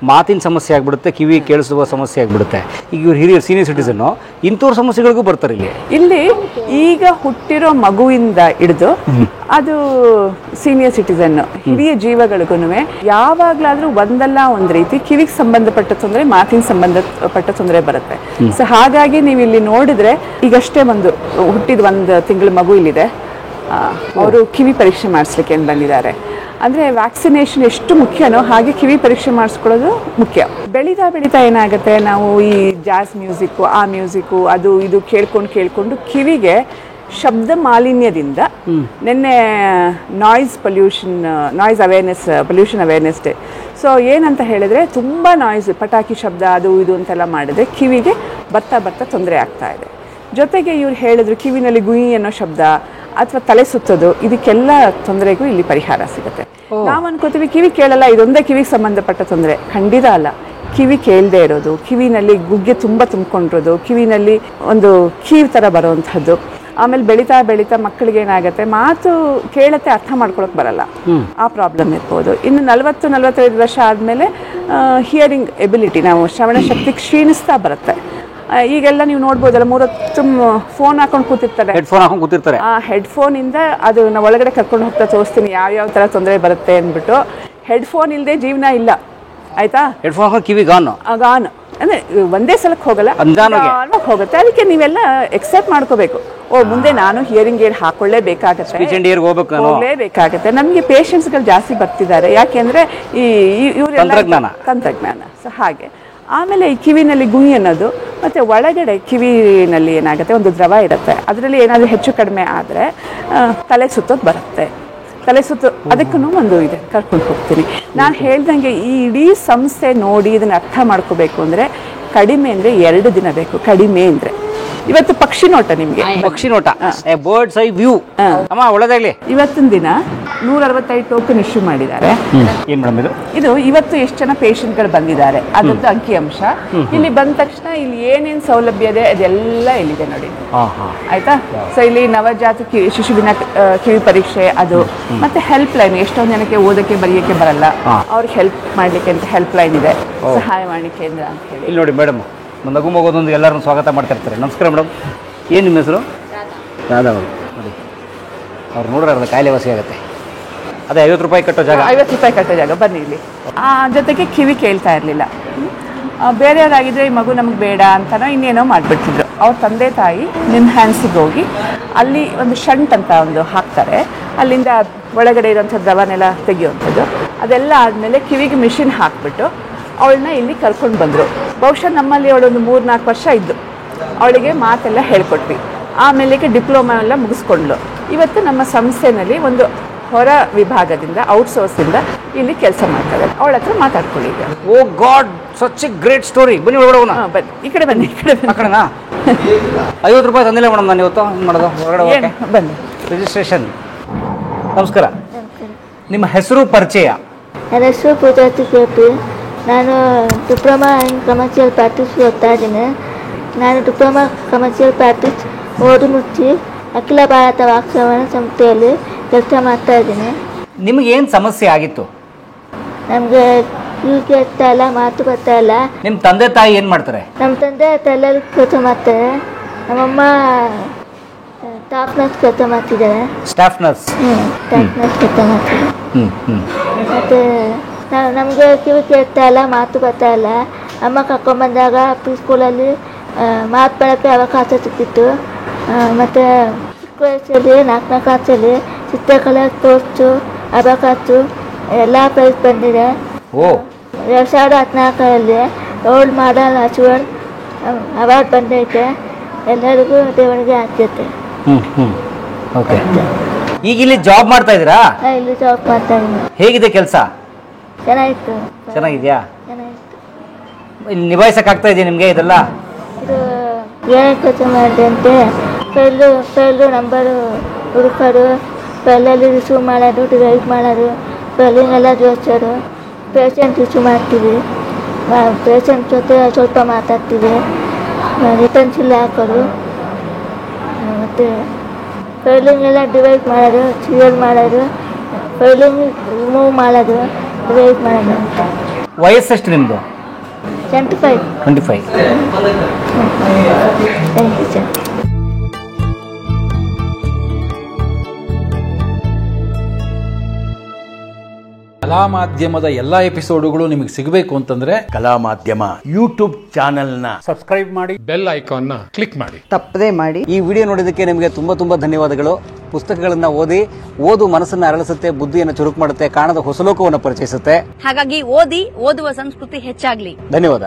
ಮಾತಿನ ಸಮಸ್ಯೆ ಆಗ್ಬಿಡುತ್ತೆ, ಕಿವಿ ಕೇಳಿಸುವ ಸಮಸ್ಯೆ ಆಗ್ಬಿಡುತ್ತೆ. ಈಗ ಇವ್ರು ಹಿರಿಯರ್ ಸೀನಿಯರ್ ಸಿಟಿಸನ್ನು ಇಂಥವ್ರ ಸಮಸ್ಯೆಗಳಿಗೂ ಬರ್ತಾರೆ ಇಲ್ಲಿ. ಈಗ ಹುಟ್ಟಿರೋ ಮಗುವಿಂದ ಹಿಡಿದು ಅದು ಸೀನಿಯರ್ ಸಿಟಿಸನ್ ಹಿರಿಯ ಜೀವಗಳಿಗೂ ಯಾವಾಗಲಾದ್ರೂ ಒಂದಲ್ಲ ಒಂದು ರೀತಿ ಕಿವಿಗೆ ಸಂಬಂಧಪಟ್ಟ ತೊಂದರೆ, ಮಾತಿನ ಸಂಬಂಧಪಟ್ಟ ತೊಂದರೆ ಬರುತ್ತೆ. ಸೊ ಹಾಗಾಗಿ ನೀವು ಇಲ್ಲಿ ನೋಡಿದ್ರೆ ಈಗಷ್ಟೇ ಹುಟ್ಟಿದ 1 ತಿಂಗಳ ಮಗು ಇಲ್ಲಿದೆ. ಅವರು ಕಿವಿ ಪರೀಕ್ಷೆ ಮಾಡಿಸ್ಲಿಕ್ಕೆ ಬಂದಿದ್ದಾರೆ. ಅಂದರೆ ವ್ಯಾಕ್ಸಿನೇಷನ್ ಎಷ್ಟು ಮುಖ್ಯನೋ ಹಾಗೆ ಕಿವಿ ಪರೀಕ್ಷೆ ಮಾಡಿಸ್ಕೊಳ್ಳೋದು ಮುಖ್ಯ. ಬೆಳೀತಾ ಏನಾಗುತ್ತೆ, ನಾವು ಈ ಜಾಸ್ ಮ್ಯೂಸಿಕ್ಕು, ಆ ಮ್ಯೂಸಿಕ್ಕು, ಅದು ಇದು ಕೇಳ್ಕೊಂಡು ಕಿವಿಗೆ ಶಬ್ದ ಮಾಲಿನ್ಯದಿಂದ ನಿನ್ನೆ noise awareness day. So so ಏನಂತ ಹೇಳಿದ್ರೆ ತುಂಬ ನಾಯ್ಸ್, ಪಟಾಕಿ ಶಬ್ದ ಅದು ಇದು ಅಂತೆಲ್ಲ ಮಾಡಿದ್ರೆ ಕಿವಿಗೆ ಬರ್ತಾ ಬರ್ತಾ ತೊಂದರೆ ಆಗ್ತಾ ಇದೆ. ಜೊತೆಗೆ ಇವ್ರು ಹೇಳಿದ್ರು ಕಿವಿನಲ್ಲಿ ಗುಯಿ ಅನ್ನೋ ಶಬ್ದ ಅಥವಾ ತಲೆ ಸುತ್ತೋದು, ಇದಕ್ಕೆಲ್ಲ ತೊಂದರೆಗೂ ಇಲ್ಲಿ ಪರಿಹಾರ ಸಿಗುತ್ತೆ. ನಾವು ಅನ್ಕೋತೀವಿ ಕಿವಿ ಕೇಳಲ್ಲ, ಇದೊಂದೇ ಕಿವಿಗೆ ಸಂಬಂಧಪಟ್ಟ ತೊಂದರೆ. ಖಂಡಿತ ಅಲ್ಲ. ಕಿವಿ ಕೇಳದೆ ಇರೋದು, ಕಿವಿನಲ್ಲಿ ಗುಗ್ಗೆ ತುಂಬ ತುಂಬಿಕೊಂಡಿರೋದು, ಕಿವಿನಲ್ಲಿ ಒಂದು ಕೀವ್ ಥರ ಬರುವಂಥದ್ದು, ಆಮೇಲೆ ಬೆಳೀತಾ ಬೆಳೀತಾ ಮಕ್ಕಳಿಗೆ ಏನಾಗುತ್ತೆ, ಮಾತು ಕೇಳತ್ತೆ ಅರ್ಥ ಮಾಡ್ಕೊಳಕ್ಕೆ ಬರಲ್ಲ, ಆ ಪ್ರಾಬ್ಲಮ್ ಇರ್ಬೋದು. ಇನ್ನು 40-45 ವರ್ಷ ಆದಮೇಲೆ ಹಿಯರಿಂಗ್ ಎಬಿಲಿಟಿ, ನಾವು ಶ್ರವಣ ಶಕ್ತಿ ಕ್ಷೀಣಿಸ್ತಾ ಬರುತ್ತೆ. ಈಗೆಲ್ಲ ನೀವು ನೋಡ್ಬೋದಲ್ಲ, 3 ಹೊತ್ತು ಫೋನ್ ಹಾಕೊಂಡು ಕೂತಿರ್ತಾರೆ, ಹೆಡ್ಫೋನ್ ಹಾಕೊಂಡು ಕೂತಿರ್ತಾರೆ. ಆ ಹೆಡ್ಫೋನಿಂದ ಅದು ನಾವು ಒಳಗಡೆ ಕರ್ಕೊಂಡು ಹೋಗ್ತಾ ತೋರಿಸ್ತೀನಿ ಯಾವ್ಯಾವ ಥರ ತೊಂದರೆ ಬರುತ್ತೆ ಅಂದ್ಬಿಟ್ಟು. ಹೆಡ್ಫೋನ್ ಇಲ್ಲದೆ ಜೀವನ ಇಲ್ಲ, ಆಯ್ತಾ? ಹೆಡ್ಫೋನ್ ಹಾಕೊಂಡು ಕಿವಿ ಗಾನ್ ಅಂದರೆ ಒಂದೇ ಸಲಕ್ಕೆ ಹೋಗಲ್ಲ, ಹೋಗುತ್ತೆ. ಅದಕ್ಕೆ ನೀವೆಲ್ಲ ಎಕ್ಸೆಪ್ಟ್ ಮಾಡ್ಕೋಬೇಕು. ಮುಂದೆ ನಾನು ಹಿಯರಿಂಗ್ ಏಡ್ ಹೋಗ್ಲೇಬೇಕಾಗತ್ತೆ. ನಮಗೆ ಪೇಷಂಟ್ಸ್ಗಳು ಜಾಸ್ತಿ ಬರ್ತಿದ್ದಾರೆ, ಯಾಕೆಂದ್ರೆ ಇವರೆಲ್ಲ ತಂತ್ರಜ್ಞಾನ. ಸೊ ಹಾಗೆ ಆಮೇಲೆ ಈ ಕಿವಿನಲ್ಲಿ ಗುಯಿ ಅನ್ನೋದು, ಮತ್ತು ಒಳಗಡೆ ಕಿವಿನಲ್ಲಿ ಏನಾಗುತ್ತೆ, ಒಂದು ದ್ರವ ಇರುತ್ತೆ, ಅದರಲ್ಲಿ ಏನಾದರೂ ಹೆಚ್ಚು ಕಡಿಮೆ ಆದರೆ ತಲೆ ಸುತ್ತೋದು ಬರುತ್ತೆ. ತಲೆ ಸುತ್ತು ಅದಕ್ಕೂ ಒಂದು ಇದೆ, ಕರ್ಕೊಂಡು ಹೋಗ್ತೀನಿ. ನಾನು ಹೇಳ್ದಂಗೆ ಈ ಇಡೀ ಸಂಸ್ಥೆ ನೋಡಿ ಇದನ್ನು ಅರ್ಥ ಮಾಡ್ಕೋಬೇಕು ಅಂದರೆ ಕಡಿಮೆ ಅಂದರೆ 2 ದಿನ ಬೇಕು. ಕಡಿಮೆ ಅಂದರೆ ಇವತ್ತು ಪಕ್ಷಿ ನೋಟ, ನಿಮಗೆ ಪಕ್ಷಿ ನೋಟ, ಬರ್ಡ್ಸ್ ಐ ವ್ಯೂ. ಅಮ್ಮ ಒಳ್ಳೆದಾಗ್ಲಿ. ಇವತ್ತಿನ ದಿನ 165 ಟೋಕನ್ ಇಶ್ಯೂ ಮಾಡಿದ್ದಾರೆ. ಏನ್ ಮೇಡಮ್ ಇದು ಇವತ್ತು ಎಷ್ಟು ಜನ ಪೇಷಂಟ್ಗಳು ಬಂದಿದ್ದಾರೆ ಅದರದ್ದು ಅಂಕಿಅಂಶ. ಇಲ್ಲಿ ಬಂದ ತಕ್ಷಣ ಇಲ್ಲಿ ಏನೇನು ಸೌಲಭ್ಯ ಇದೆ ಅದೆಲ್ಲ ಇಲ್ಲಿದೆ ನೋಡಿ, ಆಯ್ತಾ? ಸೊ ಇಲ್ಲಿ ನವಜಾತ ಶಿಶುವಿನ ಕಿವಿ ಪರೀಕ್ಷೆ, ಅದು ಮತ್ತೆ ಹೆಲ್ಪ್ ಲೈನ್. ಎಷ್ಟೊಂದು ಜನಕ್ಕೆ ಓದಕ್ಕೆ ಬರೆಯಕ್ಕೆ ಬರಲ್ಲ, ಅವ್ರಿಗೆ ಹೆಲ್ಪ್ ಮಾಡ್ಲಿಕ್ಕೆ ಅಂತ ಹೆಲ್ಪ್ ಲೈನ್ ಇದೆ, ಸಹಾಯವಾಣಿ ಕೇಂದ್ರ ಅಂತ ಹೇಳಿ. ಇಲ್ಲಿ ನೋಡಿ ಮೇಡಮ್, ನಗು ಮಗೋದೊಂದು ಎಲ್ಲರನ್ನು ಸ್ವಾಗತ ಮಾಡ್ತಿರ್ತಾರೆ. ನಮಸ್ಕಾರ ಮೇಡಮ್, ಏನು ನಿಮ್ಮ ಹೆಸರು? ರಾಧಾ ಅವರು. ನೋಡಿ ಅವ್ರು ನೋಡ್ರೆ ಅರ್ಧ ಕಾಯಿಲೆ ವಾಸಿ ಆಗುತ್ತೆ. ಅದೇ 50 ರೂಪಾಯಿ ಕಟ್ಟೋ ಜಾಗ, 50 ರೂಪಾಯಿ ಕಟ್ಟೋ ಜಾಗ. ಬನ್ನಿ ಇಲ್ಲಿ. ಜೊತೆಗೆ ಕಿವಿ ಕೇಳ್ತಾ ಇರಲಿಲ್ಲ. ಬೇರೆಯವರಾಗಿದ್ದರೆ ಈ ಮಗು ನಮ್ಗೆ ಬೇಡ ಅಂತನೋ ಇನ್ನೇನೋ ಮಾಡಿಬಿಡ್ತಿದ್ರು. ಅವ್ರ ತಂದೆ ತಾಯಿ ನಿಮ್ಹ್ಯಾನ್ಸಿಗೆ ಹೋಗಿ ಅಲ್ಲಿ ಒಂದು ಶಂಟ್ ಅಂತ ಒಂದು ಹಾಕ್ತಾರೆ, ಅಲ್ಲಿಂದ ಒಳಗಡೆ ಇರೋಂಥ ದ್ರವನೆಲ್ಲ ತೆಗೆಯುವಂಥದ್ದು. ಅದೆಲ್ಲ ಆದಮೇಲೆ ಕಿವಿಗೆ ಮಿಷಿನ್ ಹಾಕ್ಬಿಟ್ಟು ಅವಳನ್ನ ಇಲ್ಲಿ ಕರ್ಕೊಂಡು ಬಂದರು. ಬಹುಶಃ ನಮ್ಮಲ್ಲಿ ಅವಳೊಂದು 3-4 ವರ್ಷ ಇದ್ದು ಅವಳಿಗೆ ಮಾತೆಲ್ಲ ಹೇಳ್ಕೊಟ್ವಿ. ಆಮೇಲೆ ಡಿಪ್ಲೊಮಾ ಎಲ್ಲ ಮುಗಿಸ್ಕೊಂಡ್ಳು. ಇವತ್ತು ನಮ್ಮ ಸಂಸ್ಥೆಯಲ್ಲಿ ಒಂದು ಹೊರ ವಿಭಾಗದಿಂದ, ಔಟ್ಸೋರ್ಸಿಂದ ಇಲ್ಲಿ ಕೆಲಸ ಮಾಡ್ತಾರೆ. ಅವಳ ಹತ್ರ ಮಾತಾಡ್ಕೊಳ್ಳಿ ಈಗ. Oh God, such a great story. ಬನ್ನಿ ಒಳಗಡೆ ಹೋಗೋಣ. ಬನ್ನಿ, ಈ ಕಡೆ ಬನ್ನಿ. ಈ ಕಡೆ ಕಡೆನಾ? 50 ರೂಪಾಯಿ ತಂದಿಲ್ಲ ಮೇಡಮ್ ನಾನು ಇವತ್ತು. ಏನು ಮಾಡೋದು? ಹೊರಗಡೆ ಬನ್ನಿ. ರಿಜಿಸ್ಟ್ರೇಷನ್. ನಮಸ್ಕಾರ, ನಿಮ್ಮ ಹೆಸರು, ಪರಿಚಯ? ನನ್ನ ಹೆಸರು ಪೂಜಾತಿ ಕೆಪಿ. ನಾನು ಡಿಪ್ಲೊಮಾ ಇನ್ ಕಮರ್ಷಿಯಲ್ ಪ್ರಾಕ್ಟೀಸ್ ಓದ್ತಾ ಇದ್ದೀನಿ. ನಾನು ಡಿಪ್ಲೊಮಾ ಕಮರ್ಷಿಯಲ್ ಪ್ರಾಕ್ಟೀಸ್ ಓದಿ ಮುಚ್ಚಿ ಅಖಿಲ ಭಾರತ ವಾಕ್ಶ್ರವಣ ಸಂಸ್ಥೆಯಲ್ಲಿ ಕೆಲಸ ಮಾಡ್ತಾ ಇದ್ದೀನಿ. ನಿಮಗೆ ಏನು ಸಮಸ್ಯೆ ಆಗಿತ್ತು? ನಮಗೆ ಕಿವಿ ಕೇಳ್ತಾ ಇಲ್ಲ, ಮಾತು ಬರ್ತಾ ಇಲ್ಲ. ನಿಮ್ಮ ತಂದೆ ತಾಯಿ ಏನು ಮಾಡ್ತಾರೆ? ನಮ್ಮ ತಂದೆ ಎಲ್ಲರೂ ಕೆಲಸ ಮಾಡ್ತಾರೆ. ನಮ್ಮಮ್ಮ ಸ್ಟಾಫ್ ನರ್ಸ್ ಕೆಲಸ ಮಾಡ್ತಿದ್ದಾರೆ. Staff nurse? ಸ್ಟಾಫ್ ನರ್ಸ್ ಕೆಲಸ ಮಾಡ್ತಿದ್ದಾರೆ. ಮತ್ತು ನಮಗೆ ಕಿವಿ ಕೇಳ್ತಾ ಇಲ್ಲ, ಮಾತು ಬರ್ತಾ ಇಲ್ಲ. ಅಮ್ಮ ಕರ್ಕೊಂಡ್ಬಂದಾಗ ಪ್ರೀ ಸ್ಕೂಲಲ್ಲಿ ಮಾತು ಬರೋಕ್ಕೆ ಅವಕಾಶ ಸಿಕ್ಕಿತ್ತು. ಮತ್ತು ಚಿಕ್ಕ ವಯಸ್ಸಲ್ಲಿ 4ನೇ ಕ್ಲಾಸಲ್ಲಿ ಚಿತ್ರಕಲಾ ಸ್ಪೋರ್ಟ್ಸು, ಅಬಕಾಸು ಎಲ್ಲ ಪ್ರೈಸ್ ಬಂದಿದೆ. 2014ರಲ್ಲಿ ರೋಲ್ ಮಾಡಲ್ ಅಚೀವರ್ ಅವಾರ್ಡ್ ಬಂದೈತೆ. ಎಲ್ಲರಿಗೂ ದೇವರಿಗೆ ಆಗ್ತೈತೆ. ಓಕೆ. ಈಗ ಇಲ್ಲಿ ಜಾಬ್ ಮಾಡ್ತಾ ಇದ್ದೀರಾ? ಇಲ್ಲಿ ಜಾಬ್ ಮಾಡ್ತಾ ಇದ್ದೀನಿ. ಹೇಗಿದೆ ಕೆಲಸ? ಚೆನ್ನಾಗಿತ್ತು. ಚೆನ್ನಾಗಿದೆಯಾ? ಚೆನ್ನಾಗಿತ್ತು. ಇಲ್ಲಿ ನಿಭಾಯಿಸಕ್ಕಾಗ್ತಾ ಇದೆಯಾ ನಿಮಗೆ ಇದೆಲ್ಲ? ಇದು ಏನೇ ಕೆಲಸ ಮಾಡಿದೆ ಅಂತೆ, ಫೈಲು ನಂಬರು ಹುಡುಕೋದು, ಫೈಲಲ್ಲಿ ರಿಸೀವ್ ಮಾಡೋದು, ಡಿವೈಡ್ ಮಾಡೋದು, ಫೈಲಿನೆಲ್ಲ ಜೋಡಿಸೋದು, ಪೇಷಂಟ್ ರಿಸೀವ್ ಮಾಡ್ತೀವಿ, ಪೇಷಂಟ್ ಜೊತೆ ಸ್ವಲ್ಪ ಮಾತಾಡ್ತೀವಿ, ರಿಟರ್ನ್ ಚಿಲ್ಲ ಹಾಕೋದು, ಮತ್ತು ಫೈಲಿಂಗೆಲ್ಲ ಡಿವೈಡ್ ಮಾಡೋದು, ಸೀರಿಯಲ್ ಮಾಡೋದು, ಫೈಲಿಂಗ್ ರಿಮೂವ್ ಮಾಡೋದು, ಡಿವೈಡ್ ಮಾಡೋದು. ವಯಸ್ಸೆಷ್ಟು ನಿಮ್ಮದು? 25. 25. Thank you sir. ಕಲಾ ಮಾಧ್ಯಮದ ಎಲ್ಲಾ ಎಪಿಸೋಡುಗಳು ನಿಮಗೆ ಸಿಗಬೇಕು ಅಂತಂದ್ರೆ ಕಲಾ ಮಾಧ್ಯಮ ಯೂಟ್ಯೂಬ್ ಚಾನೆಲ್ನ ಸಬ್ಸ್ಕ್ರೈಬ್ ಮಾಡಿ, ಬೆಲ್ ಐಕಾನ್ನ ಕ್ಲಿಕ್ ಮಾಡಿ, ತಪ್ಪದೇ ಮಾಡಿ. ಈ ವಿಡಿಯೋ ನೋಡಿದ್ದಕ್ಕೆ ನಿಮಗೆ ತುಂಬಾ ಧನ್ಯವಾದಗಳು. ಪುಸ್ತಕಗಳನ್ನ ಓದಿ, ಓದು ಮನಸ್ಸನ್ನ ಅರಳಿಸುತ್ತೆ, ಬುದ್ಧಿಯನ್ನು ಚುರುಕು ಮಾಡುತ್ತೆ, ಕಾಣದ ಹೊಸಲೋಕವನ್ನು ಪರಿಚಯಿಸುತ್ತೆ. ಹಾಗಾಗಿ ಓದಿ, ಓದುವ ಸಂಸ್ಕೃತಿ ಹೆಚ್ಚಾಗ್ಲಿ. ಧನ್ಯವಾದ.